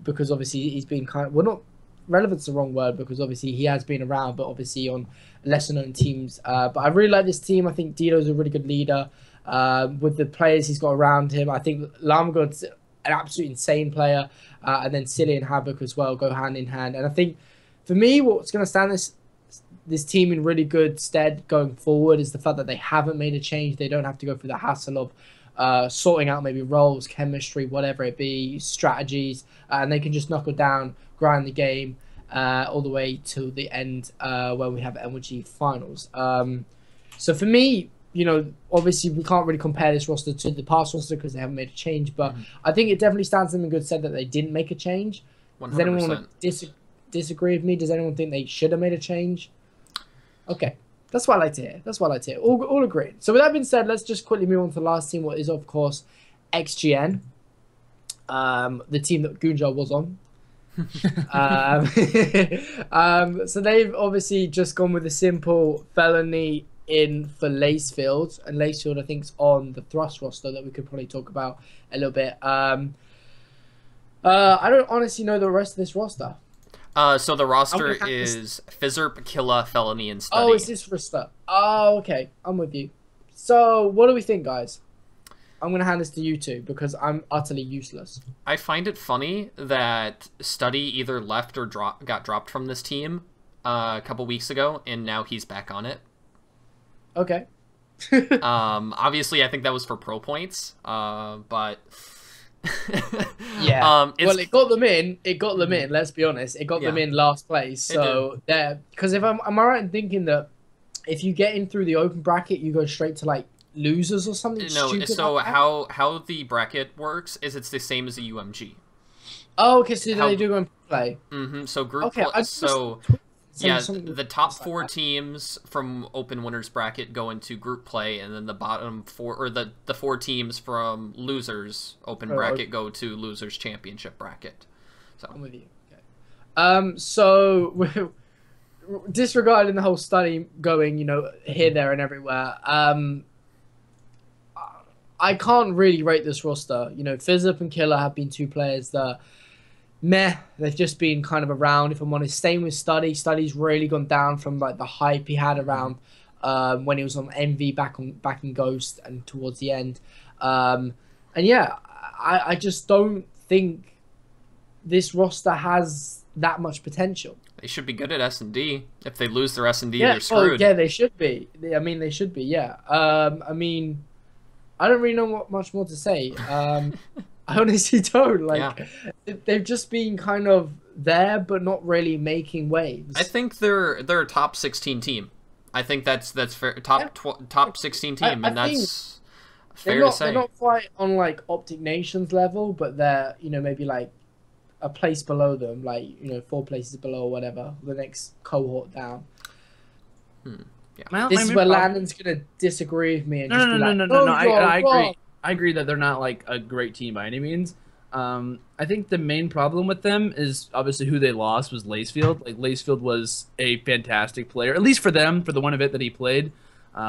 Because obviously he's been not relevant's the wrong word, because obviously he has been around, but obviously on lesser known teams. But I really like this team. I think Dino's a really good leader. With the players he's got around him, I think Lamgod's an absolute insane player, and then Silly and Havoc as well go hand in hand. And I think for me, what's going to stand this team in really good stead going forward is the fact that they haven't made a change. They don't have to go through the hassle of sorting out maybe roles, chemistry, whatever it be, strategies, and they can just knuckle down, grind the game all the way to the end when we have MLG finals. So for me, you know, obviously we can't really compare this roster to the past roster because they haven't made a change, but I think it definitely stands them in good stead that they didn't make a change. 100%. Does anyone want to disagree with me? Does anyone think they should have made a change? Okay, that's what I like to hear. All agreed. So with that being said, let's just quickly move on to the last team, what is of course XGN, the team that Goonjar was on. So they've obviously just gone with a simple felony in for Lacefield, and Lacefield I think's on the Thrust roster that we could probably talk about a little bit. I don't honestly know the rest of this roster. So the roster is Fizzerp, Killa, Felony, and Study. Oh, it's this roster. Oh, okay. I'm with you. So, what do we think, guys? I'm going to hand this to you two because I'm utterly useless. I find it funny that Study either left or got dropped from this team a couple weeks ago, and now he's back on it. Okay. Obviously, I think that was for pro points, but... yeah. Well, it got them in. It got them in. Let's be honest. It got them in last place. So there, because if am I right in thinking that if you get in through the open bracket, you go straight to like losers or something? No. So like how the bracket works is it's the same as a UMG. Oh, okay. So they do go and play. So group. Okay. The top 4 teams from open winners bracket go into group play, and then the bottom 4 or the 4 teams from losers open bracket go to losers championship bracket. So I'm with you. Okay. So disregarding the whole Study going, here, there, and everywhere. I can't really rate this roster. Fizzip and Killa have been 2 players that. Meh, they've just been kind of around. If I'm honest, staying with Study. Study's really gone down from like the hype he had around when he was on MV back in Ghost and towards the end. And yeah, I just don't think this roster has that much potential. They should be good at S&D. If they lose their S&D, they're screwed. Yeah, they should be. I mean, they should be. Yeah. I mean, I don't really know much more to say. I honestly don't. They've just been kind of there, but not really making waves. I think they're a top 16 team. I think that's fair. Top 16 team, and that's fair to say. They're not quite on like Optic Nations level, but they're maybe like a place below them, like 4 places below or whatever, the next cohort down. Yeah. This is where Landon's gonna disagree with me and No. I agree. I agree that they're not like a great team by any means. I think the main problem with them is obviously who they lost was Lacefield. Like Lacefield was a fantastic player, at least for them, for the one event that he played,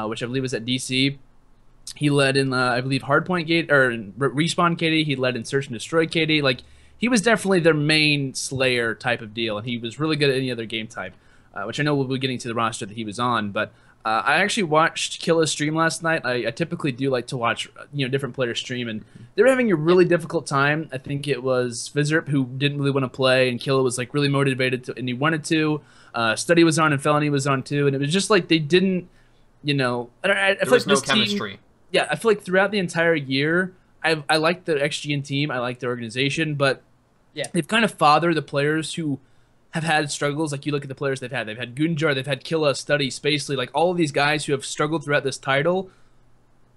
which I believe was at DC. He led in, I believe, Hardpoint KD or Respawn KD. He led in Search and Destroy KD. Like he was definitely their main Slayer type of deal, and he was really good at any other game type, which I know we'll be getting to the roster that he was on, but. I actually watched Killa's stream last night. I typically do like to watch different players stream, and they were having a really difficult time. I think it was Fizzerp who didn't really want to play, and Killa was like really motivated to, and he wanted to. Study was on, and Felony was on too, and it was just like they didn't, I feel like no chemistry. Yeah, I feel like throughout the entire year, I like the XGN team, I like the organization, but they've kind of fathered the players who have had struggles. Like you look at the players they've had Gunjar, they've had Killa, Study, Spacely, like all of these guys who have struggled throughout this title.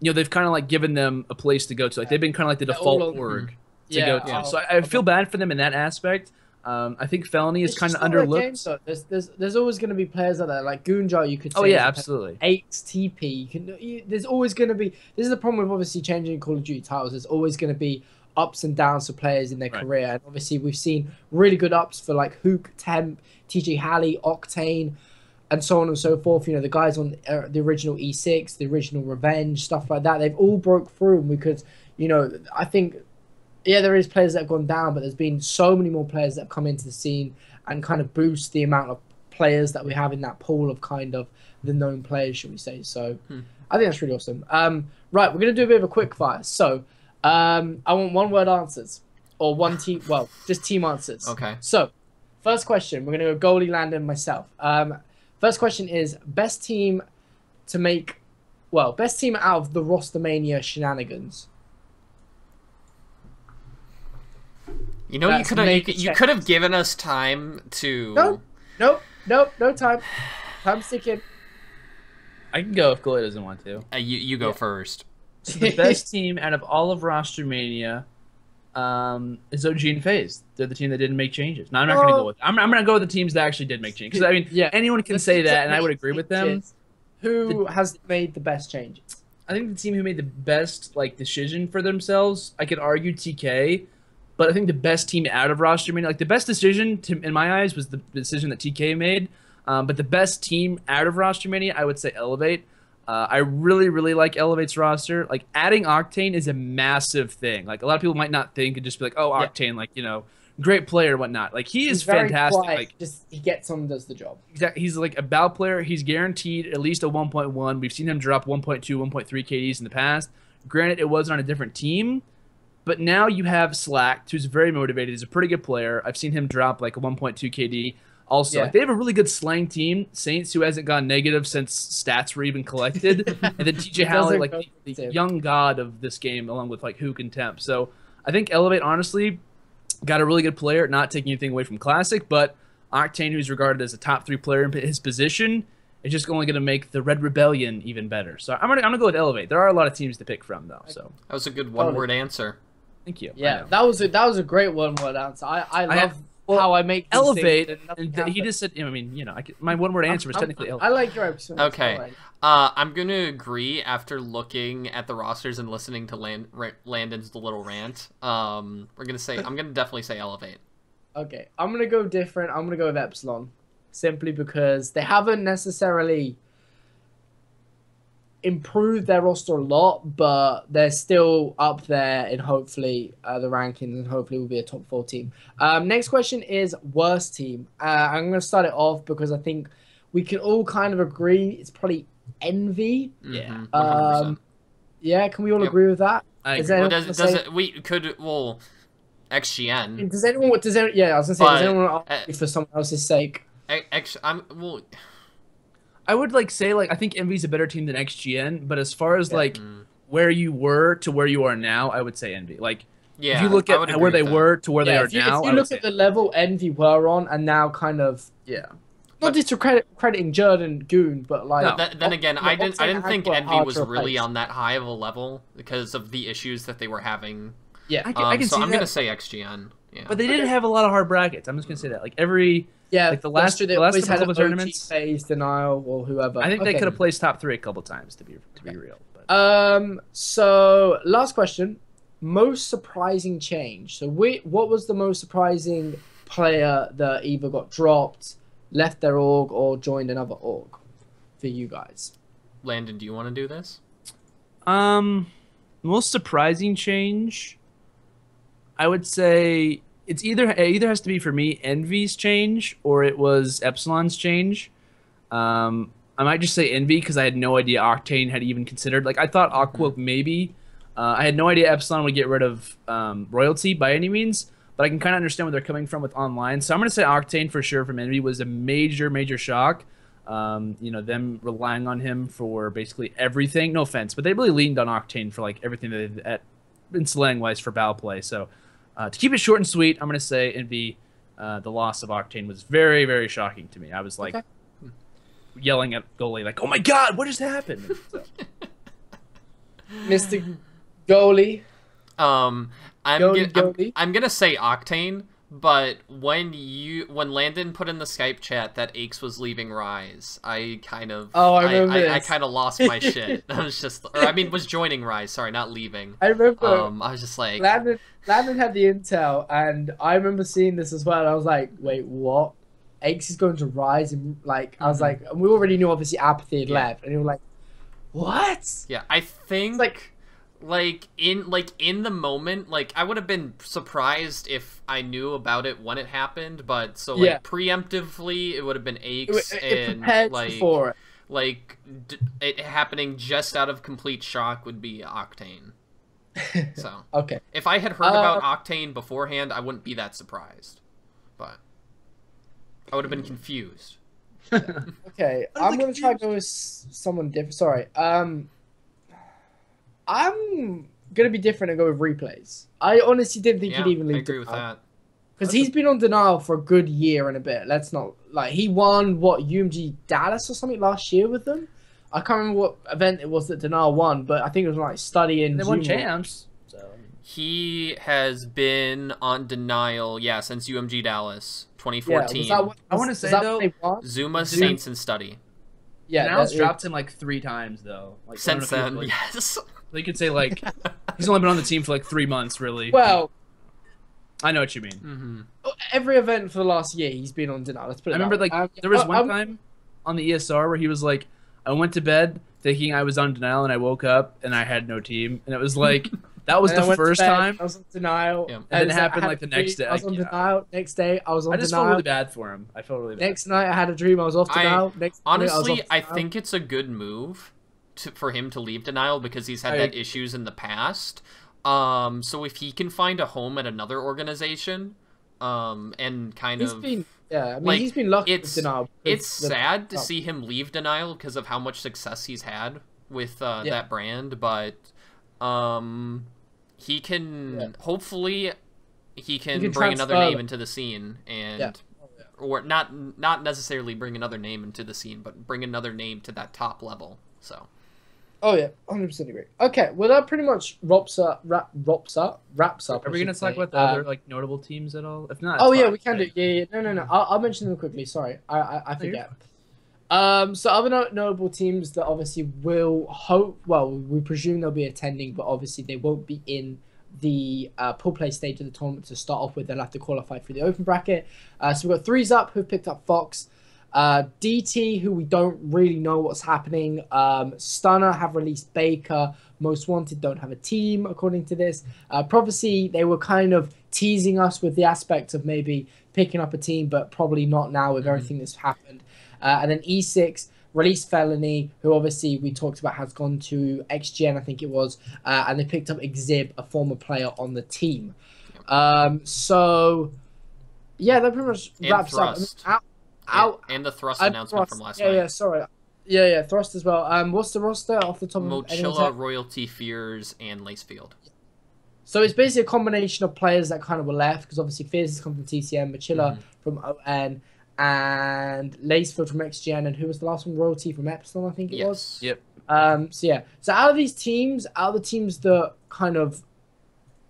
They've kind of like given them a place to go to. Like they've been kind of like the default org to go to. So I feel bad for them in that aspect. I think Felony is kind of underlooked. There's always going to be players like that. Like Gunjar, you could say. Oh yeah, absolutely. 8 TP. There's always going to be. This is the problem with obviously changing Call of Duty titles. There's always going to be ups and downs for players in their career, and obviously we've seen really good ups for like Hook, Temp, TJ Halley, Octane, and so on and so forth. The guys on the original E6, the original Revenge, stuff like that, they've all broke through, and we could, I think, there is players that have gone down, but there's been so many more players that have come into the scene and kind of boost the amount of players that we have in that pool of kind of the known players, should we say. So I think that's really awesome. Right, we're going to do a bit of a quick fire. So I want 1-word answers, or just team answers. Okay. So, first question, we're going to go goalie, Landon, myself. First question is best team out of the RosterMania shenanigans. You could have given us time to. No time. Time's ticking. I can go if goalie doesn't want to. You go first. So the best team out of all of RosterMania is OG and FaZe. They're the team that didn't make changes. No, I'm not going to go with. I'm going to go with the teams that actually did make changes. Because I mean, anyone can say that, and I would agree with them. Who has made the best changes? I think the team who made the best decision for themselves, I could argue TK, but I think the best team out of RosterMania, the best decision in my eyes was the decision that TK made. But the best team out of RosterMania, I would say Elevate. I really, really like Elevate's roster. Like, adding Octane is a massive thing. Like, a lot of people might not think and just be like, oh, Octane, like, you know, great player and whatnot. Like, he's very fantastic. quiet, Like, just he gets on and does the job. exactly. He's like a BAL player. He's guaranteed at least a 1.1. We've seen him drop 1.2, 1.3 KDs in the past. Granted, it wasn't on a different team, but now you have STiKS, who's very motivated. He's a pretty good player. I've seen him drop like a 1.2 KD. Also, like, they have a really good slang team. Saints, who hasn't gone negative since stats were even collected. And then TJ Halley, like the young god of this game, along with like Hook and Temp. So I think Elevate, honestly, got a really good player, not taking anything away from Classic, but Octane, who's regarded as a top 3 player in his position, is just only going to make the Red Rebellion even better. So I'm gonna go with Elevate. There are a lot of teams to pick from, though. So that was a good one-word answer. Thank you. Yeah, that was a great one-word answer. I love how I make Elevate. And he just said, I mean, you know, my one-word answer was technically Elevate. I like your episode. Okay. I'm going to agree after looking at the rosters and listening to Landon's little rant. I'm going to definitely say Elevate. Okay. I'm going to go different. I'm going to go with Epsilon. Simply because they haven't necessarily improved their roster a lot, but they're still up there in hopefully the rankings, and hopefully will be a top 4 team. Next question is worst team. I'm going to start it off because I think we can all kind of agree it's probably Envy. Yeah. 100%. Yeah, can we all agree with that? XGN. Does anyone? Yeah, I was gonna say. Does anyone argue for someone else's sake? I would say I think Envy's a better team than XGN, but as far as where you were to where you are now, I would say Envy. If you look at where they were to where they are now, if you look at the level Envy were on and now kind of not discrediting Jerd and Goon, but then again, I didn't think Envy was really on that high of a level because of the issues that they were having. Yeah, I can see that. I'm gonna say XGN. Yeah. But they didn't have a lot of hard brackets. I'm just gonna say that. The last couple of tournaments, phase denial or whoever. I think they could have placed top 3 a couple times to be real. But. So last question: most surprising change. So what was the most surprising player that either got dropped, left their org, or joined another org for you guys? Landon, do you want to do this? Most surprising change, I would say it either has to be for me Envy's change or it was Epsilon's change. I might just say Envy because I had no idea Octane had even considered. I thought Aqua maybe. I had no idea Epsilon would get rid of royalty by any means, but I can kind of understand where they're coming from with online. So I'm going to say Octane for sure from Envy was a major shock. Them relying on him for basically everything. No offense, but they really leaned on Octane for everything that they had been slang wise for BAL play. So to keep it short and sweet, I'm going to say Envy. The loss of Octane was very, very shocking to me. I was yelling at goalie oh my god, what just happened? So. Mr. Goalie. I'm gonna say Octane. But when Landon put in the Skype chat that Aches was leaving Rise, I kind of I kind of lost my shit. I was was joining Rise. Sorry, not leaving. I remember. I was just like Landon had the intel, and I remember seeing this as well. And I was like, wait, what? Aches is going to Rise, and I was like, and we already knew obviously Apathy had left, and you were like, what? Yeah, I think in the moment, I would have been surprised if I knew about it when it happened, but preemptively it would have been Aches and before it happening just out of complete shock would be Octane. So okay, if I had heard about Octane beforehand, I wouldn't be that surprised, but I would have been confused. Okay, I'm gonna try to go with someone different. Sorry, I'm gonna be different and go with Replays. I honestly didn't think he'd even leave. I agree with that. Because he's been on denial for a good year and a bit. Let's not he won UMG Dallas or something last year with them. I can't remember what event it was that denial won, but I think it was studying. They won champs. So he has been on denial, since UMG Dallas 2014. I want to say though, Zuma, Saints, and Study. Yeah, Denial's dropped him 3 times though. Since then, yes. So you could say he's only been on the team for 3 months, really. Well, I know what you mean. Mm-hmm. Every event for the last year, he's been on denial. Let's put it. I remember there was one time on the ESR where he was I went to bed thinking I was on denial, and I woke up and I had no team, and it was like that was And I the went to first bed, time. I was on denial. Yeah. And then it so I happened had like the a dream, next day. I was on Yeah. denial. Next day, I was on I just denial. felt really bad for him. I felt really bad. Next night, I had a dream. I was off denial. Next morning, I was Honestly, off I denial. think it's a good move for him to leave denial because he's had that issues in the past. So if he can find a home at another organization, and kind He's of been, yeah, I mean, like, he's been lucky with denial. it's sad to see him leave denial because of how much success he's had with that brand, but he can hopefully he can bring another name into the scene, and or not necessarily bring another name into the scene, but bring another name to that top level. So Oh yeah, 100% agree. Okay, well that pretty much wraps up. Are we gonna talk about the other like notable teams at all? If not, Oh it's yeah, fine. we can do. Yeah. No. I'll mention them quickly. Sorry, I forget. So other notable teams that obviously will hope. Well, we presume they'll be attending, but obviously they won't be in the pool play stage of the tournament to start off with. They'll have to qualify for the open bracket. So we've got Threes Up who've picked up Fox. DT, who we don't really know what's happening. Stunner have released Baker. Most Wanted don't have a team, according to this. Prophecy, they were kind of teasing us with the aspect of maybe picking up a team, but probably not now with everything that's happened. And then E6 released Felony, who obviously we talked about has gone to XGN, I think it was, and they picked up Exib, a former player on the team. So, yeah, that pretty much wraps up. And the Thrust announcement from last night. Yeah, sorry. Yeah, Thrust as well. What's the roster off the top of Mochilla, Royalty, Fears, and Lacefield. So it's basically a combination of players that kind of were left, because obviously Fears has come from TCM, Mochilla from ON, and Lacefield from XGN, and who was the last one? Royalty from Epsilon, I think it was. Yep. So out of these teams, out of the teams that kind of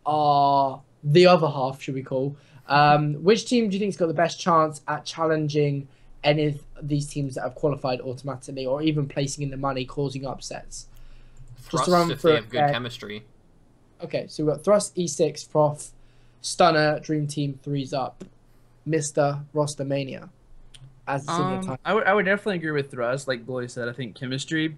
are the other half, should we call, which team do you think's got the best chance at challenging any of these teams that have qualified automatically, or even placing in the money, causing upsets? Thrust, if they have good chemistry. Okay, so we've got Thrust, E6, Prof, Stunner, Dream Team, Threes Up, Mr. RosterMania. As it's in your time. I would definitely agree with Thrust. Like Bully said, I think chemistry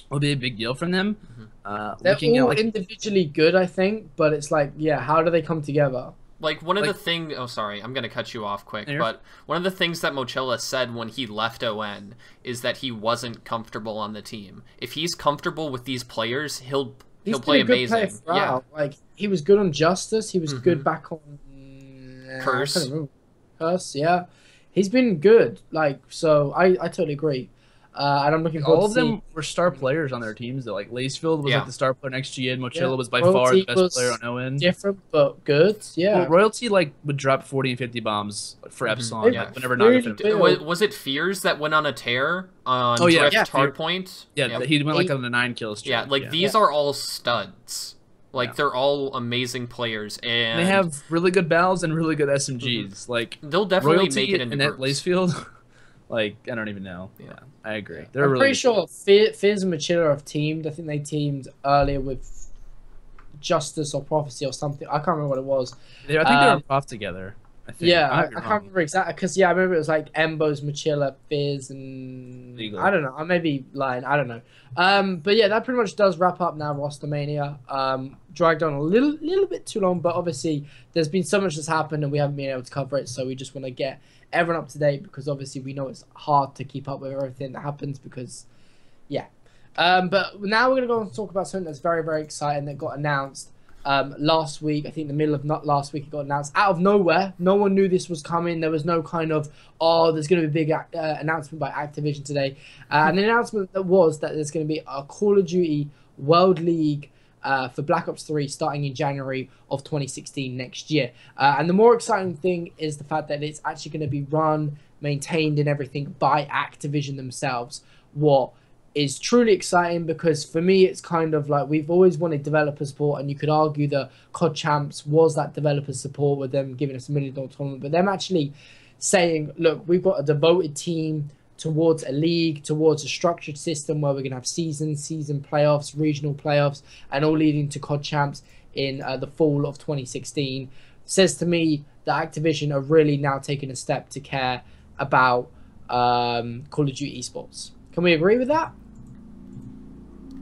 will be a big deal from them. They're all individually good, I think, but it's like, yeah, how do they come together? Like, one of the things... Oh, sorry, I'm going to cut you off quick, but one of the things that Mochilla said when he left ON is that he wasn't comfortable on the team. If he's comfortable with these players, he'll play amazing. Yeah. Like, he was good on Justice, he was good back on... Curse. I can't remember. Curse, yeah. He's been good, like, so I totally agree. And I'm looking forward to all of them were star players on their teams though. Like Lacefield was like the star player next GN. Mochilla was by far the best player on ON. Different but good. Yeah. Well, Royalty like would drop 40 and 50 bombs for Epsilon. Whenever not was it Fears that went on a tear on Drift Hardpoint? Yeah, he went like on a 9 kill streak. Yeah, like these are all studs. Like they're all amazing players, and they have really good battles and really good SMGs. Like they'll definitely Royalty make it into and Lacefield. Like, I don't even know. Yeah, I agree. I'm pretty sure Fears and Mochilla have teamed. I think they teamed earlier with Justice or Prophecy or something. I can't remember what it was. I think they were off together. I think. I can't remember exactly. Because, I remember it was like Embos, Mochilla, Fears, and... Legal. I don't know. I may be lying. I don't know. But yeah, that pretty much does wrap up now RosterMania. Dragged on a little bit too long, but obviously there's been so much that's happened and we haven't been able to cover it, so we just want to get everyone up to date, because obviously we know it's hard to keep up with everything that happens, because but now we're going to go and talk about something that's very, very exciting that got announced last week. I think the middle of last week it got announced out of nowhere. No one knew this was coming. There was no kind of, there's going to be a big announcement by Activision today, and the announcement was that there's going to be a Call of Duty World League for Black Ops 3 starting in January of 2016 next year. And the more exciting thing is the fact that it's actually going to be run, maintained and everything by Activision themselves. What is truly exciting, because for me it's kind of like we've always wanted developer support, and you could argue the COD Champs was that developer support with them giving us $1 million tournament, but them actually saying, look, we've got a devoted team towards a league, towards a structured system where we're going to have season playoffs, regional playoffs, and all leading to COD Champs in the fall of 2016, says to me that Activision are really now taking a step to care about Call of Duty esports. Can we agree with that?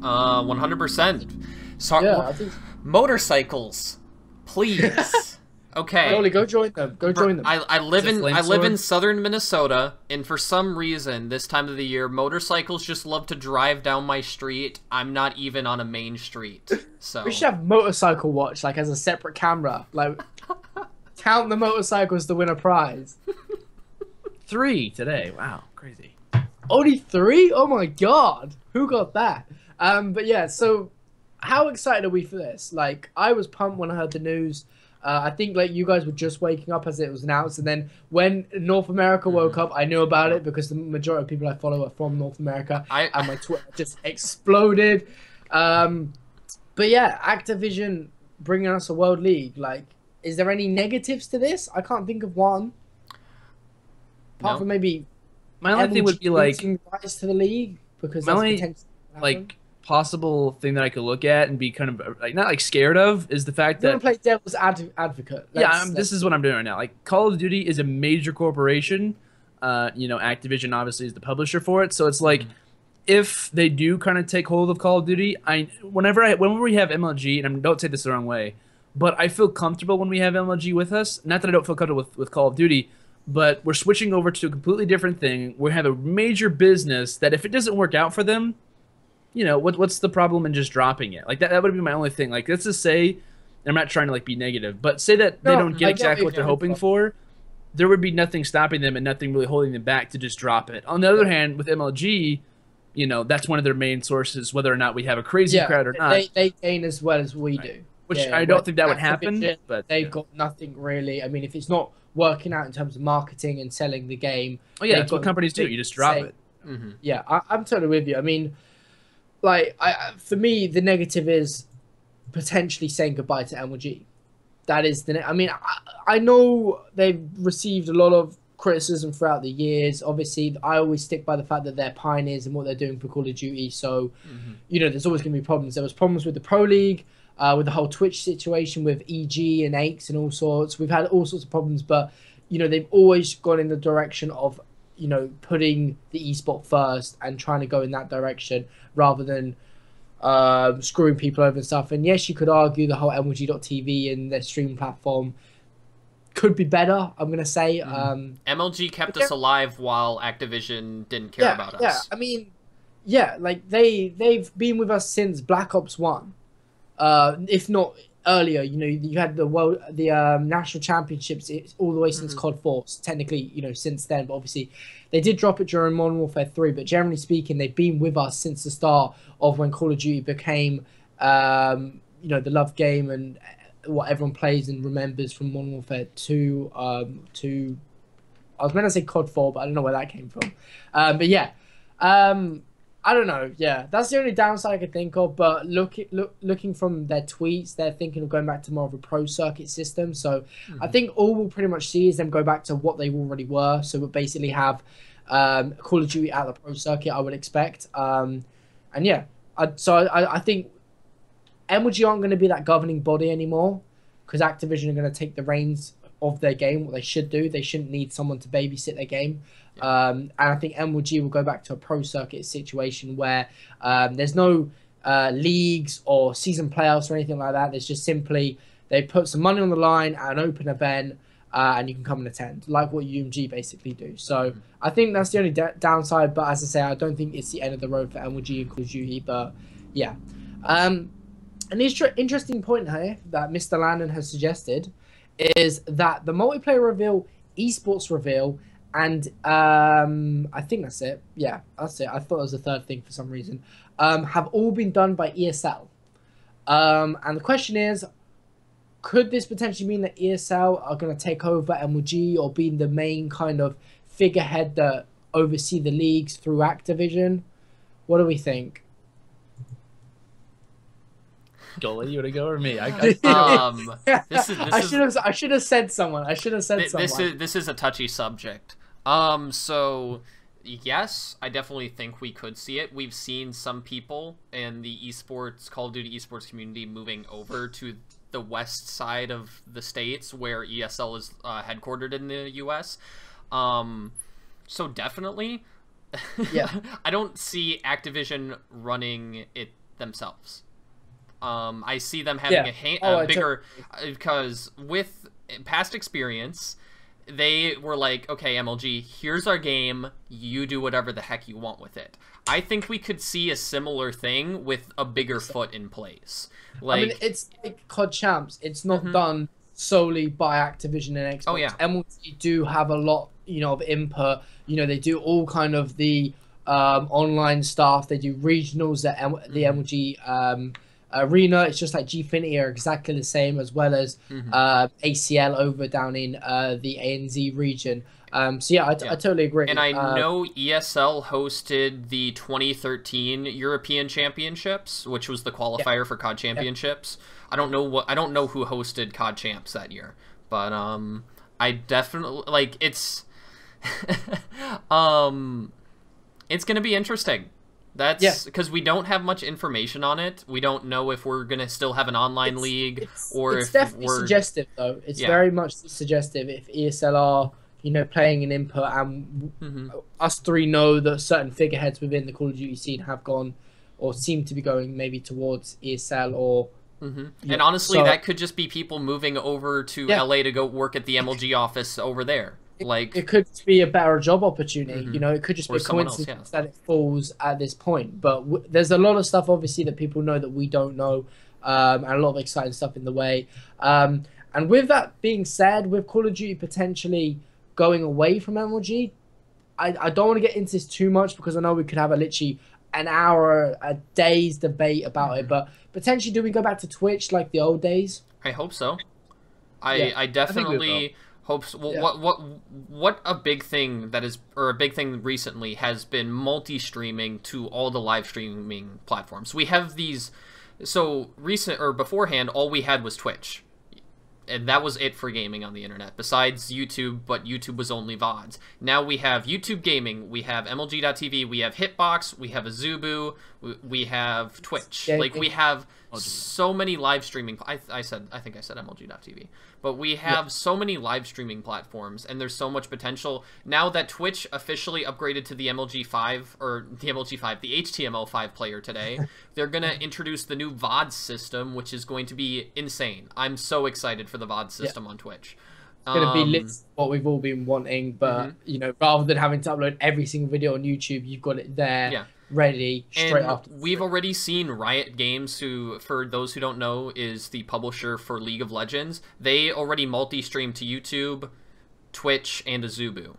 100%. So, Yeah, I think. motorcycles, please. Okay. Oli, go join them. Go join them. I live in southern Minnesota, and for some reason, this time of the year, motorcycles just love to drive down my street. I'm not even on a main street, so We should have motorcycle watch, like, as a separate camera. Like, count the motorcycles to win a prize. 3 today. Wow, crazy. Only 3? Oh my god. Who got that? But yeah, so how excited are we for this? Like, I was pumped when I heard the news. I think like you guys were just waking up as it was announced, and then when North America woke up, I knew about it because the majority of people I follow are from North America, and my Twitter just exploded. But yeah, Activision bringing us a World League. Like, is there any negatives to this? I can't think of one. Apart from maybe my only thing would be like rise to the league, because my that's only potentially like possible thing that I could look at and be kind of like not like scared of is the fact you that want to play devil's advocate. This is what I'm doing right now. Like, Call of Duty is a major corporation. You know, Activision obviously is the publisher for it, so it's like if they do kind of take hold of Call of Duty, whenever we have MLG, and don't take this the wrong way, but I feel comfortable when we have MLG with us. Not that I don't feel comfortable with Call of Duty, but we're switching over to a completely different thing. We have a major business that if it doesn't work out for them, you know, what's the problem in just dropping it? Like, that would be my only thing. Like, let's just say, and I'm not trying to like be negative, but say that they don't get exactly what they're hoping for, there would be nothing stopping them and nothing really holding them back to just drop it. On the other hand, with MLG, you know, that's one of their main sources, whether or not we have a crazy crowd or not. They gain as well as we do. Which I don't think that would happen. But they've got nothing really. I mean, if it's not working out in terms of marketing and selling the game, that's what companies do. You just drop it. Yeah, I'm totally with you. I mean, like, for me, the negative is potentially saying goodbye to MLG. That is I mean, I know they've received a lot of criticism throughout the years. Obviously, I always stick by the fact that they're pioneers in what they're doing for Call of Duty. So, you know, there's always going to be problems. There was problems with the Pro League, with the whole Twitch situation with EG and AIX and all sorts. We've had all sorts of problems, but, you know, they've always gone in the direction of, you know, putting the esport first and trying to go in that direction rather than screwing people over and stuff. And yes, you could argue the whole MLG.TV and their streaming platform could be better, I'm going to say. MLG kept us alive while Activision didn't care about us. Yeah, I mean, yeah, like they've been with us since Black Ops 1. If not earlier, you know, you had the national championships all the way since COD 4, technically, you know, since then, but obviously they did drop it during Modern Warfare 3, but generally speaking, they've been with us since the start of when Call of Duty became, you know, the love game and what everyone plays and remembers from Modern Warfare 2 to, I was meant to say COD 4, but I don't know where that came from. But yeah, I don't know. Yeah, that's the only downside I could think of. But looking from their tweets, they're thinking of going back to more of a pro circuit system. So I think all we'll pretty much see is them go back to what they already were. So we'll basically have Call of Duty at the pro circuit, I would expect. And yeah, I think MLG aren't going to be that governing body anymore because Activision are going to take the reins of their game, what they should do. They shouldn't need someone to babysit their game. And I think MLG will go back to a pro circuit situation where there's no leagues or season playoffs or anything like that. There's just simply they put some money on the line at an open event and you can come and attend, like what UMG basically do. So I think that's the only downside. But as I say, I don't think it's the end of the road for MLG and Call of Duty. But yeah. An interesting point here that Mr. Landon has suggested is that the multiplayer reveal, esports reveal, and I think that's it. Yeah, that's it. I thought it was the third thing for some reason. Have all been done by ESL. And the question is, could this potentially mean that ESL are going to take over MLG or be the main kind of figurehead that oversee the leagues through Activision? What do we think? Dolly, you want to go or me? I should have said someone. This is a touchy subject. So yes, I definitely think we could see it. We've seen some people in the esports, Call of Duty esports community moving over to the west side of the states where ESL is headquartered in the US. So definitely, yeah. I don't see Activision running it themselves. I see them having a bigger because with past experience, they were like, okay, MLG, here's our game. You do whatever the heck you want with it. I think we could see a similar thing with a bigger foot in place. Like, I mean, it's like COD Champs. It's not done solely by Activision and Xbox. Oh, yeah. MLG do have a lot, of input. They do all kind of the online stuff. They do regionals at the MLG arena. It's just like Gfinity are exactly the same, as well as ACL over down in the ANZ region. So yeah, I totally agree. And I know ESL hosted the 2013 European Championships, which was the qualifier for COD Championships. I don't know who hosted COD Champs that year, but I definitely like it's it's gonna be interesting. That's because we don't have much information on it. We don't know if we're gonna still have an online league or it's if definitely we're suggestive though. It's very much suggestive if ESL are playing an input, and us three know that certain figureheads within the Call of Duty scene have gone or seem to be going maybe towards ESL or. And honestly, that could just be people moving over to LA to go work at the MLG office over there. Like it could be a better job opportunity. It could just be a coincidence that it falls at this point. But there's a lot of stuff obviously that people know that we don't know, and a lot of exciting stuff in the way. And with that being said, with Call of Duty potentially going away from MLG, I don't want to get into this too much because I know we could have literally an hour, a day's debate about it. But potentially, do we go back to Twitch like the old days? I hope so. I definitely hope so. What a big thing that is, or a big thing recently has been multi-streaming to all the live streaming platforms. We have these. So beforehand, all we had was Twitch. And that was it for gaming on the internet, besides YouTube, but YouTube was only VODs. Now we have YouTube Gaming, we have MLG.TV, we have Hitbox, we have Azubu, we have Twitch. Like, we have so many live streaming... I think I said MLG.TV. But we have so many live streaming platforms, and there's so much potential. Now that Twitch officially upgraded to the MLG5, or the MLG5, the HTML5 player today, they're going to introduce the new VOD system, which is going to be insane. I'm so excited for the VOD system on Twitch. It's going to be lit, what we've all been wanting, but, rather than having to upload every single video on YouTube, you've got it there. Ready straight after. We've already seen Riot Games, who, for those who don't know, is the publisher for League of Legends. They already multi-stream to YouTube, Twitch, and Azubu.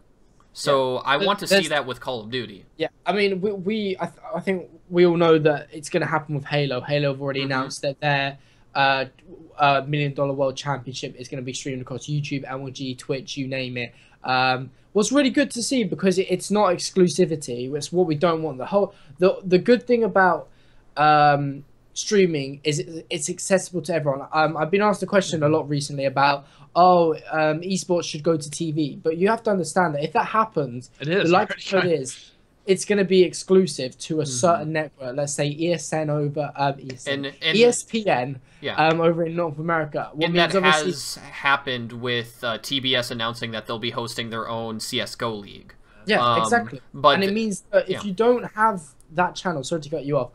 So I want to see that with Call of Duty. Yeah, I mean, I think we all know that it's going to happen with Halo. Halo have already announced that their $1 million World Championship is going to be streamed across YouTube, MLG, Twitch, you name it. What's really good to see, because it's not exclusivity. It's what we don't want. The good thing about streaming is it's accessible to everyone. I've been asked a question a lot recently about esports should go to TV, but you have to understand that if that happens, the likelihood is it's going to be exclusive to a certain network. Let's say ESN over ESPN over in North America. And that has happened with TBS announcing that they'll be hosting their own CSGO league. Yeah, exactly. And it means that if you don't have that channel, sorry to cut you off,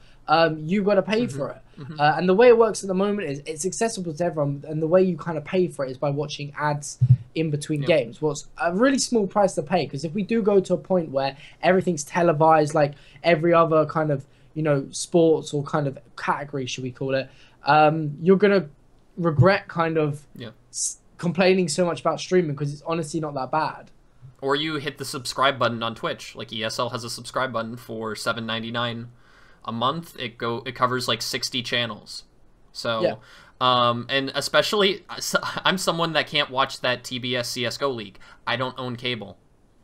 you've got to pay for it. And the way it works at the moment is it's accessible to everyone, and the way you kind of pay for it is by watching ads in between games. What's a really small price to pay, because if we do go to a point where everything's televised like every other kind of sports or kind of category, should we call it, you're gonna regret kind of complaining so much about streaming, because it's honestly not that bad. Or you hit the subscribe button on Twitch. Like ESL has a subscribe button for $7.99 a month. It covers like 60 channels. So and especially I'm someone that can't watch that TBS CSGO league. I don't own cable.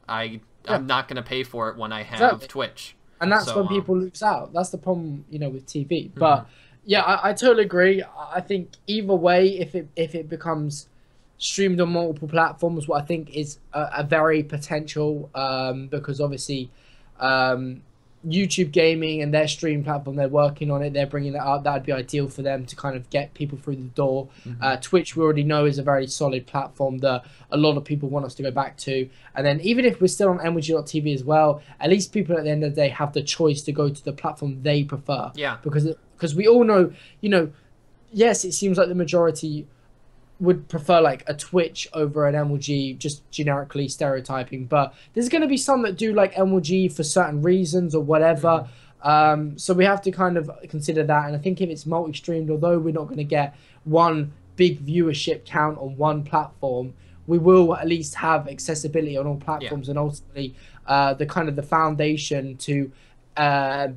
I'm not going to pay for it when I have Twitch. And that's when people lose out. That's the problem, with TV. But yeah, I totally agree. I think either way, if it becomes streamed on multiple platforms, what I think is a very potential, because obviously YouTube Gaming and their stream platform, they're working on it, they're bringing that up. That would be ideal for them to kind of get people through the door. Twitch, we already know, is a very solid platform that a lot of people want us to go back to. And then even if we're still on MLG.TV as well, at least people at the end of the day have the choice to go to the platform they prefer. Yeah. Because because we all know, you know, yes, it seems like the majority would prefer like a Twitch over an MLG, just generically stereotyping, but there's going to be some that do like MLG for certain reasons or whatever. So we have to kind of consider that. And I think if it's multi-streamed, although we're not going to get one big viewership count on one platform, we will at least have accessibility on all platforms, and ultimately the kind of the foundation to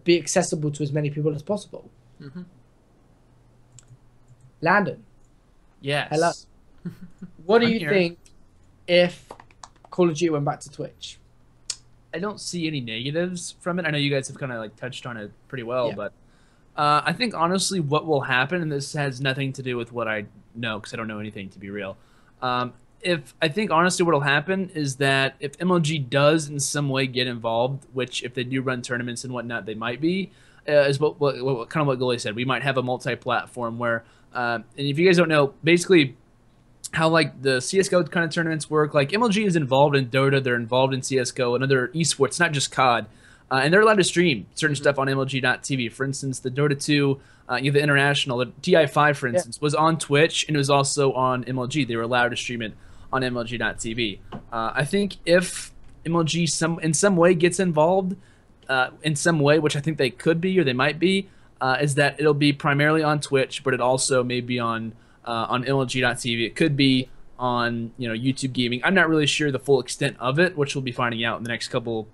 be accessible to as many people as possible. Landon. Yes. Hello. What do I'm you here. think if Call of Duty went back to Twitch? I don't see any negatives from it. I know you guys have kind of like touched on it pretty well, Yeah. but I think honestly what will happen, and this has nothing to do with what I know because I don't know anything to be real. If I think honestly what will happen is that if MLG does in some way get involved, which if they do run tournaments and whatnot, they might be, is what kind of what Gully said. We might have a multi-platform where, and if you guys don't know, basically how like the CS:GO kind of tournaments work. Like MLG is involved in Dota, they're involved in CS:GO and other esports, not just COD, and they're allowed to stream certain stuff on MLG.tv. For instance, the Dota 2, you have the international, the TI5, for instance, was on Twitch and it was also on MLG. They were allowed to stream it on MLG.tv. I think if MLG in some way gets involved, in some way, which I think they could be or they might be, is that it'll be primarily on Twitch, but it also may be on MLG.tv. It could be on YouTube Gaming. I'm not really sure the full extent of it, which we'll be finding out in the next couple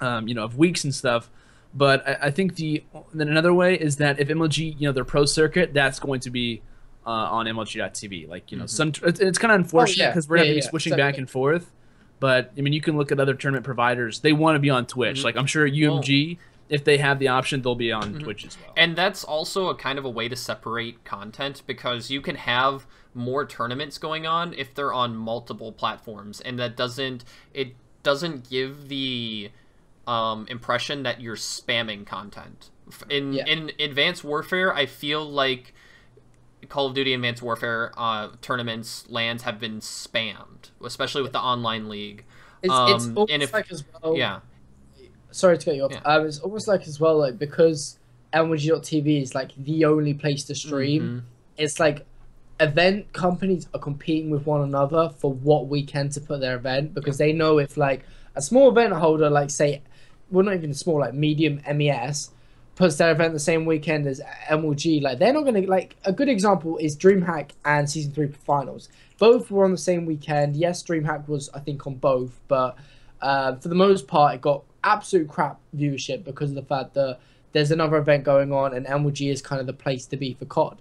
of weeks and stuff. But I think then another way is that if MLG their pro circuit, that's going to be on MLG.tv. Like it's kind of unfortunate because we're going to be switching back and forth. But I mean, you can look at other tournament providers. They want to be on Twitch. Like I'm sure UMG, if they have the option, they'll be on Twitch as well. And that's also a kind of a way to separate content, because you can have more tournaments going on if they're on multiple platforms, and it doesn't give the impression that you're spamming content. In Advanced Warfare, I feel like Call of Duty Advanced Warfare tournaments lands have been spammed, especially with the online league. It's almost like as well. Yeah. Sorry to cut you off. Yeah. It's almost like as well, like because MLG.tv is like the only place to stream. It's like event companies are competing with one another for what weekend to put their event, because they know if like a small event holder, like say, well, not even small, like medium MES, puts their event the same weekend as MLG, like they're not gonna, like a good example is DreamHack and Season 3 finals. Both were on the same weekend. Yes, DreamHack was I think on both, but for the most part it got absolute crap viewership because of the fact that there's another event going on and MLG is kind of the place to be for COD.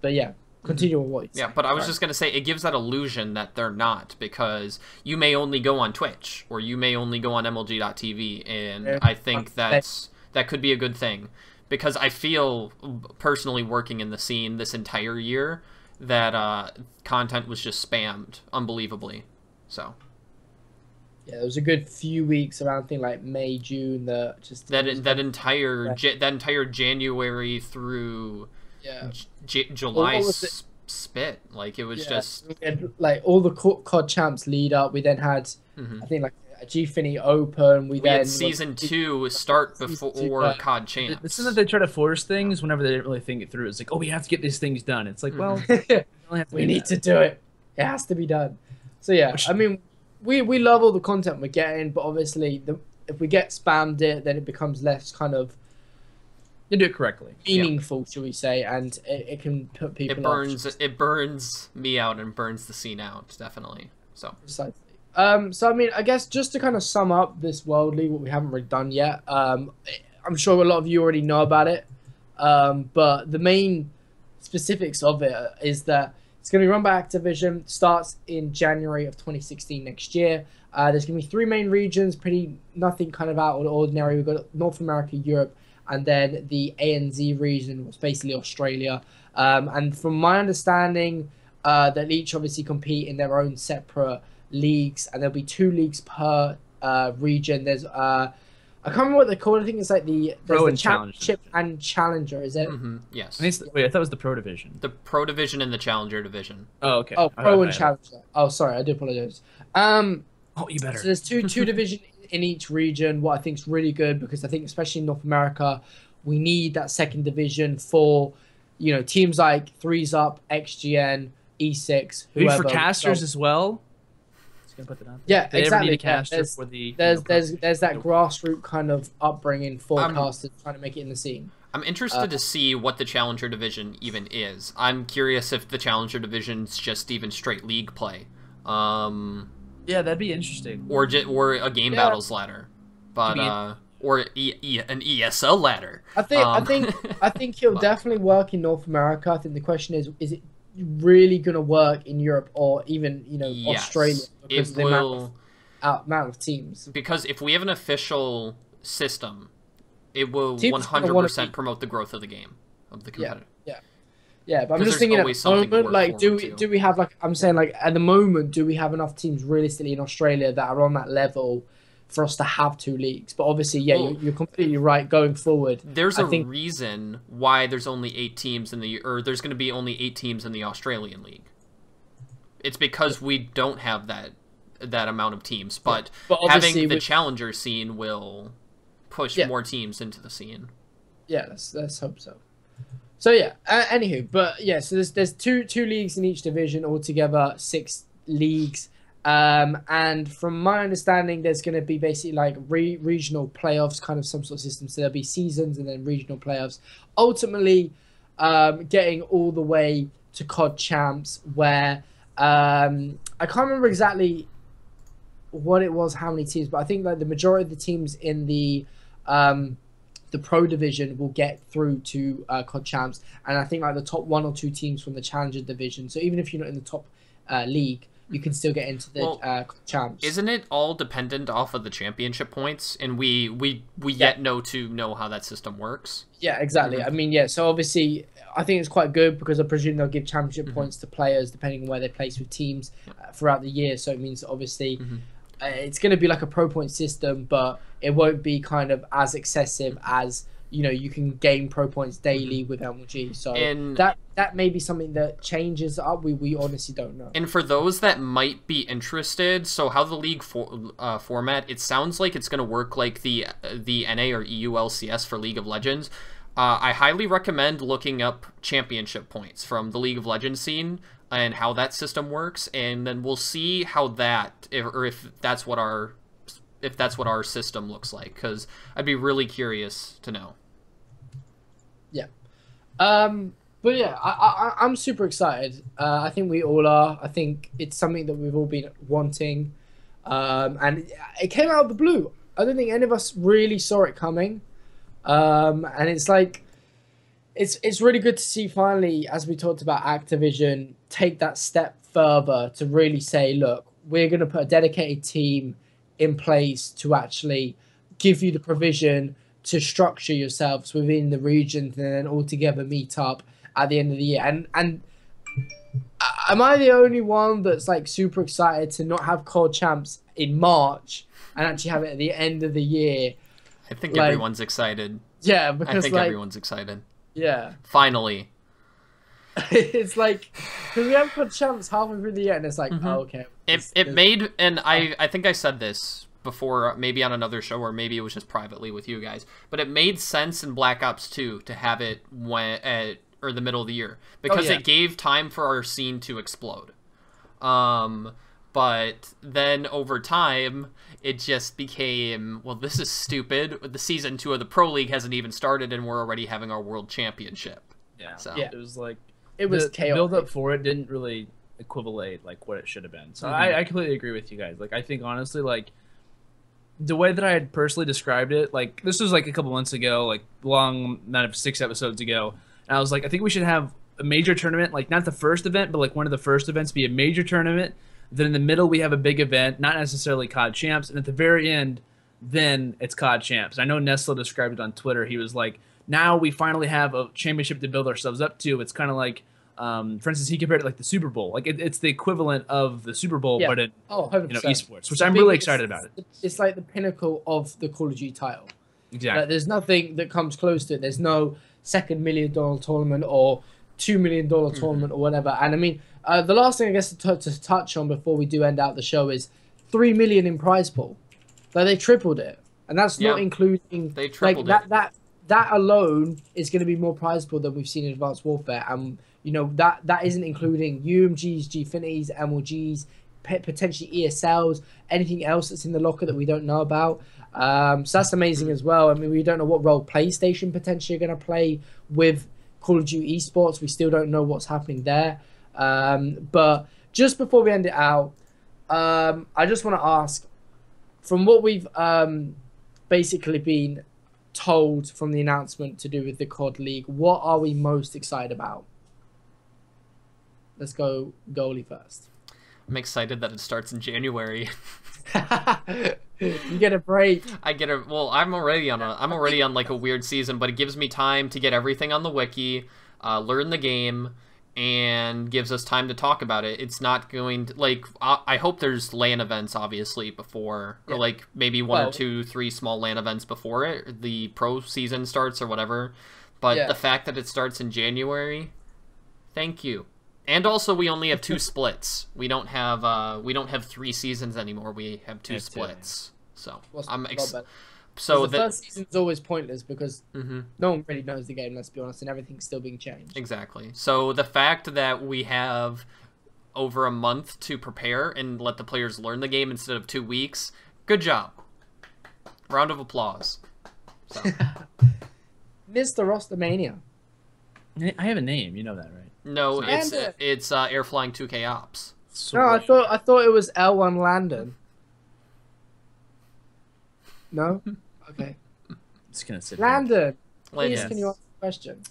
But yeah, continue with what you're saying. Yeah, but I was just going to say, it gives that illusion that they're not, because you may only go on Twitch, or you may only go on MLG.tv, and I think that could be a good thing, because I feel, personally working in the scene this entire year, that content was just spammed unbelievably, so... Yeah, there was a good few weeks around, I think like May, June, that entire January through July spit. Like it was just we had, like all the COD champs lead up. We then had I think like a Gfinity Open. We then had Season 2 start before COD champs. It's not that they try to force things whenever they didn't really think it through. It's like, oh, we have to get these things done. It's like, well, we need to do it. It has to be done. So yeah, I mean. We love all the content we're getting, but obviously, if we get spammed then it becomes less kind of... You do it correctly. Meaningful, shall we say, and it can put people off. It burns me out and burns the scene out, definitely. So. Precisely. So, I mean, I guess just to kind of sum up this Worldly, what we haven't really done yet, I'm sure a lot of you already know about it, but the main specifics of it is that it's going to be run by Activision, starts in January of 2016 next year. There's going to be 3 main regions, nothing kind of out of the ordinary. We've got North America, Europe, and then the ANZ region, which is basically Australia. And from my understanding, they'll each obviously compete in their own separate leagues, and there'll be 2 leagues per region. There's I can't remember what they're called. I think it's like the Championship and Challenger, is it? Yes. Wait, I thought it was the Pro Division. The Pro Division and the Challenger Division. Oh, okay. Oh, Pro and Challenger. Oh, sorry, I do apologize. Oh, you better. So there's two divisions in each region, what I think is really good, because I think especially in North America, we need that second division for, you know, teams like Threes Up, XGN, E6, Maybe whoever. for casters as well. Just gonna put that out there. Yeah, They exactly. ever need a caster for the there's that grassroots kind of upbringing for casters trying to make it in the scene. I'm interested to see what the Challenger Division even is. I'm curious if the Challenger Division's just even straight league play. Yeah, that'd be interesting. Or a game battles ladder. But or an ESL ladder. I think he'll definitely work in North America. I think the question is it really going to work in Europe or even, you know, Australia, because of the amount of teams? Because if we have an official system, it will 100% promote the growth of the game, of the competitive. Yeah, but I'm just thinking at the moment, like, do we have, like, I'm saying, like, at the moment, do we have enough teams realistically in Australia that are on that level for us to have 2 leagues? But obviously, you're completely right. Going forward, there's a reason why there's only 8 teams there's going to be only 8 teams in the Australian league. It's because we don't have that amount of teams, but having the challenger scene will push more teams into the scene. Yeah, let's hope so. So yeah, anywho, but yeah, so there's two leagues in each division, altogether 6 leagues. And from my understanding, there's going to be basically like regional playoffs, kind of some sort of system. So there'll be seasons and then regional playoffs. Ultimately, getting all the way to COD champs, where I can't remember exactly what it was, how many teams, but I think like the majority of the teams in the pro division will get through to COD champs, and I think like the top 1 or 2 teams from the challenger division. So even if you're not in the top league, you can still get into the champs. Isn't it all dependent off of the championship points? And we yet know how that system works. Yeah, exactly. I mean, yeah. So obviously, I think it's quite good because I presume they'll give championship points to players depending on where they place with teams throughout the year. So it means that obviously it's going to be like a pro point system, but it won't be kind of as excessive as, you know, you can gain pro points daily with MLG. So that may be something that changes up. We honestly don't know. And for those that might be interested, so how the league format, it sounds like it's going to work like the NA or EU LCS for League of Legends. I highly recommend looking up championship points from the League of Legends scene and how that system works, and then we'll see how if that's what our system looks like, because I'd be really curious to know. Yeah. But yeah, I'm super excited. I think we all are. I think it's something that we've all been wanting. And it came out of the blue. I don't think any of us really saw it coming. And it's like, it's really good to see finally, as we talked about, Activision take that step further to really say, look, we're going to put a dedicated team in place to actually give you the provision to structure yourselves within the region and then all together meet up at the end of the year. And am I the only one that's like super excited to not have COD champs in March and actually have it at the end of the year? I think everyone's excited. Yeah, because I think everyone's excited. Yeah. Finally. It's like, because we have COD champs halfway through the year, and it's like, oh, okay. It made, and I think I said this before, maybe on another show, or maybe it was just privately with you guys, but it made sense in Black Ops 2 to have it or the middle of the year, because it gave time for our scene to explode. But then over time, it just became, well, this is stupid. The season 2 of the Pro League hasn't even started, and we're already having our World Championship. Yeah, so it was like, it was chaotic. Build up for it didn't really equivalate like what it should have been. So I completely agree with you guys. Like, I think honestly, like, the way that I had personally described it, like, this was like a couple months ago, like long amount of 6 episodes ago, and I was like, I think we should have a major tournament, like not the first event, but like one of the first events be a major tournament. Then in the middle we have a big event, not necessarily COD champs, and at the very end, then it's COD champs. I know Nestle described it on Twitter. He was like, now we finally have a championship to build ourselves up to. It's kind of like, for instance, he compared it like the Super Bowl. Like it's the equivalent of the Super Bowl, but in esports, which I'm really excited about it. It's like the pinnacle of the Call of Duty title. Exactly. Like, there's nothing that comes close to it. There's no second $1 million tournament or $2 million tournament or whatever. And I mean, the last thing I guess to touch on before we do end out the show is $3 million in prize pool. Like, they tripled it, and that's not including they tripled like that alone is going to be more prizable than we've seen in Advanced Warfare. And, you know, that isn't including UMGs, Gfinities, MLGs, potentially ESLs, anything else that's in the locker that we don't know about. So that's amazing as well. I mean, we don't know what role PlayStation potentially are going to play with Call of Duty esports. We still don't know what's happening there. But just before we end it out, I just want to ask, from what we've basically been told from the announcement to do with the COD League, what are we most excited about? Let's go goalie first. I'm excited that it starts in January. You get a break. I get a well. I'm already on like a weird season, but it gives me time to get everything on the wiki, learn the game, and gives us time to talk about it. It's not going to, like, I hope there's LAN events obviously before, or like maybe one or two, 3 small LAN events before the pro season starts or whatever. But the fact that it starts in January, thank you. And also, we only have 2 splits. We don't have 3 seasons anymore. We have 2 splits. So So the first season's always pointless because no one really knows the game. Let's be honest, and everything's still being changed. Exactly. So the fact that we have over a month to prepare and let the players learn the game instead of 2 weeks, good job. Round of applause. So. Mr. RosterMania. I have a name. You know that, right? No, it's Air Flying 2K Ops. No, I thought it was L1 Landon. No? Okay. Just gonna sit Landon, please can you ask the question?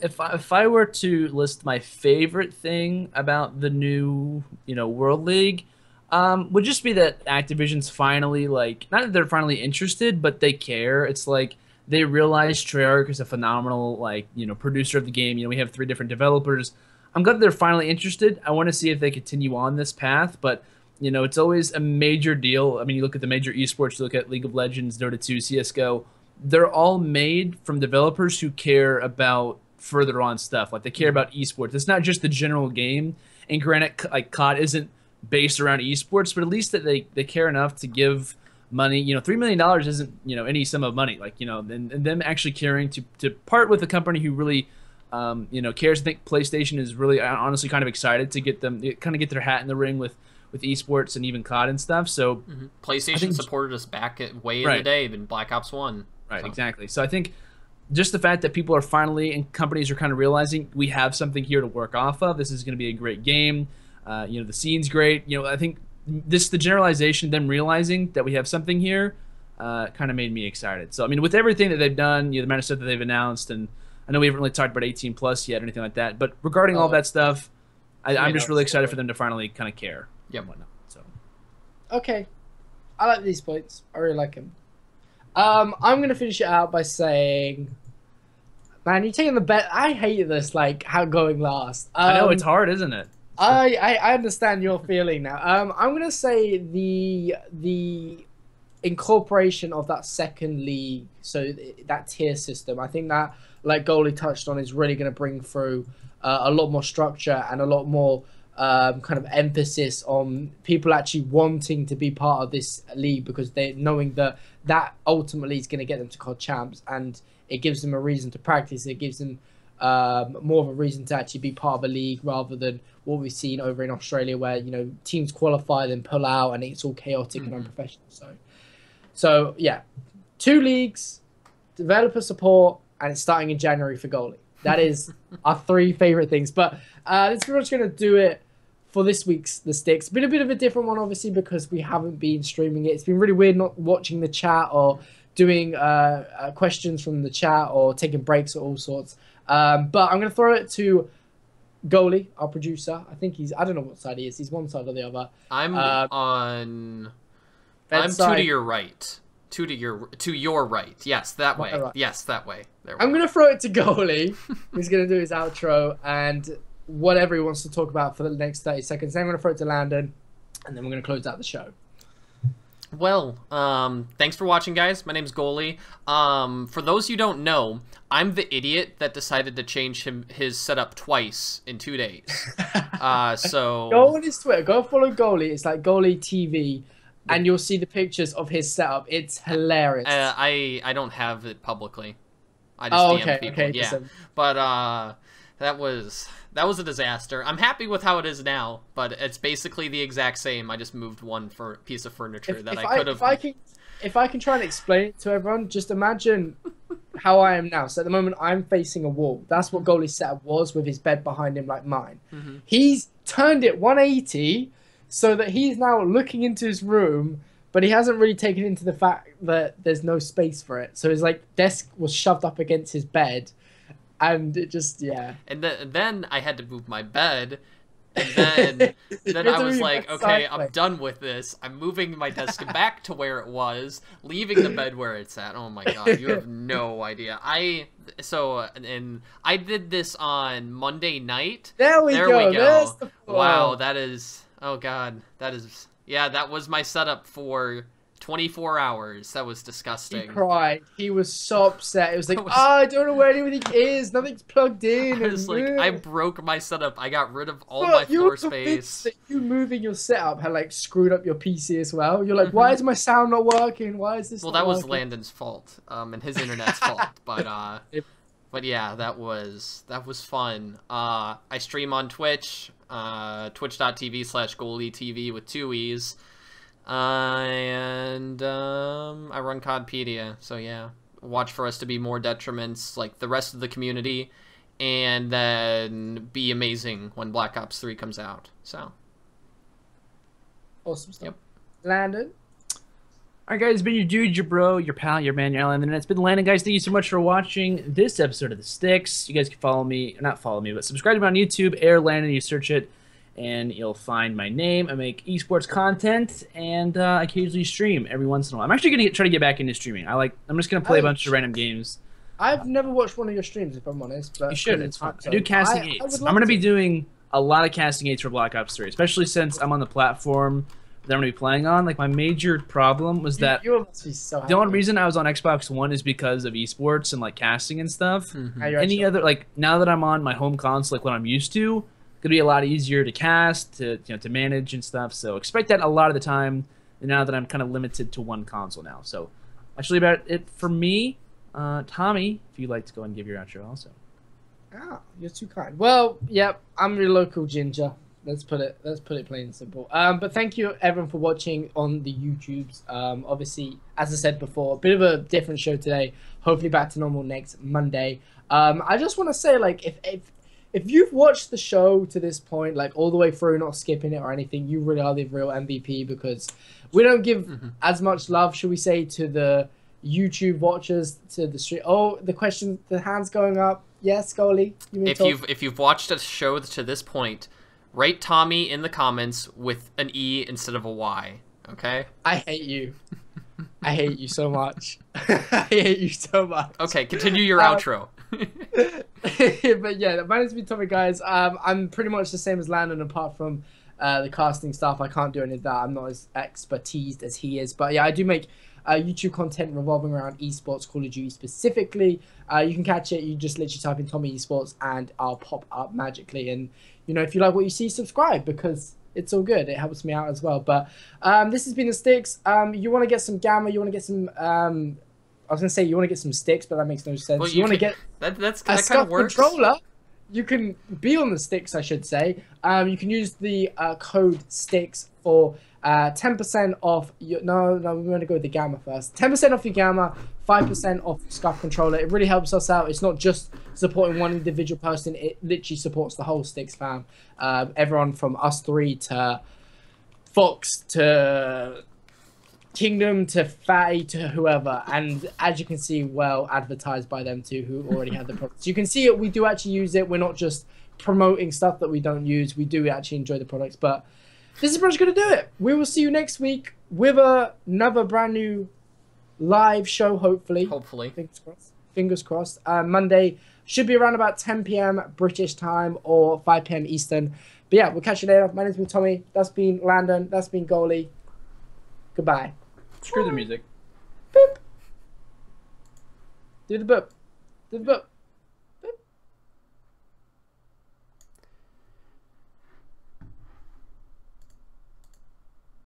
If I were to list my favorite thing about the new, World League, would just be that Activision's finally, like, not that they're finally interested, but they care. It's like they realize Treyarch is a phenomenal, like, producer of the game. We have 3 different developers. I'm glad they're finally interested. I want to see if they continue on this path, but it's always a major deal. I mean, you look at the major esports, you look at League of Legends, Dota 2, CSGO. They're all made from developers who care about further on stuff. Like, they care about esports. It's not just the general game. And granted, like, COD isn't based around esports, but at least that they care enough to give money. $3 million isn't, any sum of money. Like, and them actually caring to part with a company who really, cares. I think PlayStation is really honestly kind of excited to get get their hat in the ring with esports and even COD and stuff. So PlayStation supported us back way in the day in Black Ops 1. Right, exactly. So I think just the fact that people are finally, and companies are kind of realizing we have something here to work off of. This is going to be a great game. The scene's great. I think the generalization, them realizing that we have something here, kind of made me excited. So, I mean, with everything that they've done, the amount of stuff that they've announced, and I know we haven't really talked about 18 plus yet or anything like that, but regarding all that stuff, I'm just really excited for them to finally kind of care. Yep. And whatnot. So. Okay. I like these points. I really like them. I'm going to finish it out by saying, man, you're taking the bet. I hate this, like, how going last. I know, it's hard, isn't it? I understand your feeling now. I'm going to say the incorporation of that second league, so that tier system, I think that, like Goalie touched on, is really going to bring through a lot more structure and a lot more kind of emphasis on people actually wanting to be part of this league, because they're knowing that ultimately is going to get them to COD champs, and it gives them a reason to practice. It gives them more of a reason to actually be part of a league, rather than what we've seen over in Australia, where teams qualify then pull out and it's all chaotic and unprofessional. So yeah, 2 leagues, developer support, and it's starting in January for Goalie. That is our 3 favorite things. But that's pretty much going to do it for this week's The STiKS. Been a bit of a different one, obviously, because we haven't been streaming it. It's been really weird not watching the chat or doing questions from the chat or taking breaks or all sorts. But I'm going to throw it to Goalie, our producer. I think I don't know what side he is. He's one side or the other. I'm 2 to your right. 2 to your right. Yes, that way. Right. Yes, that way. There I'm going to throw it to Goalie. He's going to do his outro and whatever he wants to talk about for the next 30 seconds. Then I'm going to throw it to Landon, and then we're going to close out the show. Well, thanks for watching, guys. My name's Goalie. For those you don't know, I'm the idiot that decided to change his setup twice in 2 days. So go on his Twitter. Go follow Goalie. It's like Goalie TV. And you'll see the pictures of his setup. It's hilarious. I don't have it publicly. I just DM'd okay, people. okay. Yeah, Listen. but that was a disaster. I'm happy with how it is now, but it's basically the exact same. I just moved one piece of furniture that I could have. If I can try and explain it to everyone, just imagine how I am now. So at the moment, I'm facing a wall. That's what goalie's setup was with his bed behind him, like mine. He's turned it 180 so that he's now looking into his room, but he hasn't really taken into the fact that there's no space for it. So his like desk was shoved up against his bed, and it just And then I had to move my bed. And then I was like, okay, I'm done with this. I'm moving my desk back to where it was, leaving the bed where it's at. Oh my god, you have no idea. I did this on Monday night. There we go. Wow, that is, oh god, that was my setup for 24 hours. That was disgusting. He cried. He was so upset. It was like, I don't know where anything is. Nothing's plugged in. I was like, I broke my setup. I got rid of all my floor space. That you moving your setup had like screwed up your PC as well. You're like, why is my sound not working? Why is this? Well, that was Landon's fault, and his internet's fault. But yeah, that was fun. I stream on Twitch, twitch.tv/goalietv with 2 E's. And I run CODpedia, so yeah. Watch for us to be more detriments like the rest of the community, and then be amazing when Black Ops 3 comes out. So awesome stuff. Yep. Landon. Alright guys, it's been your dude, your bro, your pal, your man, your ally, and it's been Landon. Guys, thank you so much for watching this episode of the STiKS. You guys can follow me, not follow me, but subscribe to me on YouTube, Air Landon, you search it, and you'll find my name. I make esports content, and I occasionally stream every once in a while. I'm actually gonna try to get back into streaming. I'm just gonna play a bunch of random games. I've never watched one of your streams, if I'm honest. But you should. It's fun. I do casting eights. I'm gonna be doing a lot of casting eights for Black Ops 3, especially since I'm on the platform that I'm gonna be playing on. Like my major problem was that you must be so happy. The only reason I was on Xbox One is because of esports and like casting and stuff. Any other now that I'm on my home console, like what I'm used to. Gonna be a lot easier to cast, to manage and stuff. So expect that a lot of the time. And now that I'm kind of limited to one console now, so actually about it for me. Tommy, if you'd like to go and give your outro also. Ah, you're too kind. Well, yep, I'm your local ginger. Let's put it plain and simple. But thank you everyone for watching on the YouTubes. Obviously, as I said before, a bit of a different show today. Hopefully back to normal next Monday. I just want to say, like, if you've watched the show to this point, like all the way through, not skipping it or anything, you really are the real MVP, because we don't give as much love, should we say, to the YouTube watchers, to the street. Oh, the question, the hands going up. Yes, goalie. If you've watched a show to this point, write Tommy in the comments with an E instead of a Y. Okay. I hate you. I hate you so much. I hate you so much. Okay, continue your outro. But yeah, my name's Tommy, guys. I'm pretty much the same as Landon, apart from the casting stuff. I can't do any of that. I'm not as expertised as he is. But yeah, I do make YouTube content revolving around esports, Call of Duty specifically. You can catch it. You just literally type in Tommy Esports and I'll pop up magically. And if you like what you see, subscribe, because it's all good. It helps me out as well. But this has been the STiKS. You want to get some gamma. You want to get some. I was gonna say you want to get some sticks, but that makes no sense. Well, you want to get that kind of works. Controller. You can be on the STiKS, I should say. You can use the code STiKS for 10% off. No, we're going to go with the gamma first. 10% off your gamma, 5% off SCUF controller. It really helps us out. It's not just supporting one individual person. It literally supports the whole STiKS fam. Everyone from us three to Fox to Kingdom to Fatty to whoever, and as you can see, well advertised by them too, who already have the products. You can see it. We do actually use it. We're not just promoting stuff that we don't use. We do actually enjoy the products. But this is pretty much gonna do it. We will see you next week with another brand new live show. Hopefully. Fingers crossed. Fingers crossed. Monday should be around about 10 p.m. British time or 5 p.m. Eastern. But yeah, we'll catch you later. My name's been Tommy. That's been Landon. That's been Goalie. Goodbye. Screw the music. Boop. Do the boop. Do the boop.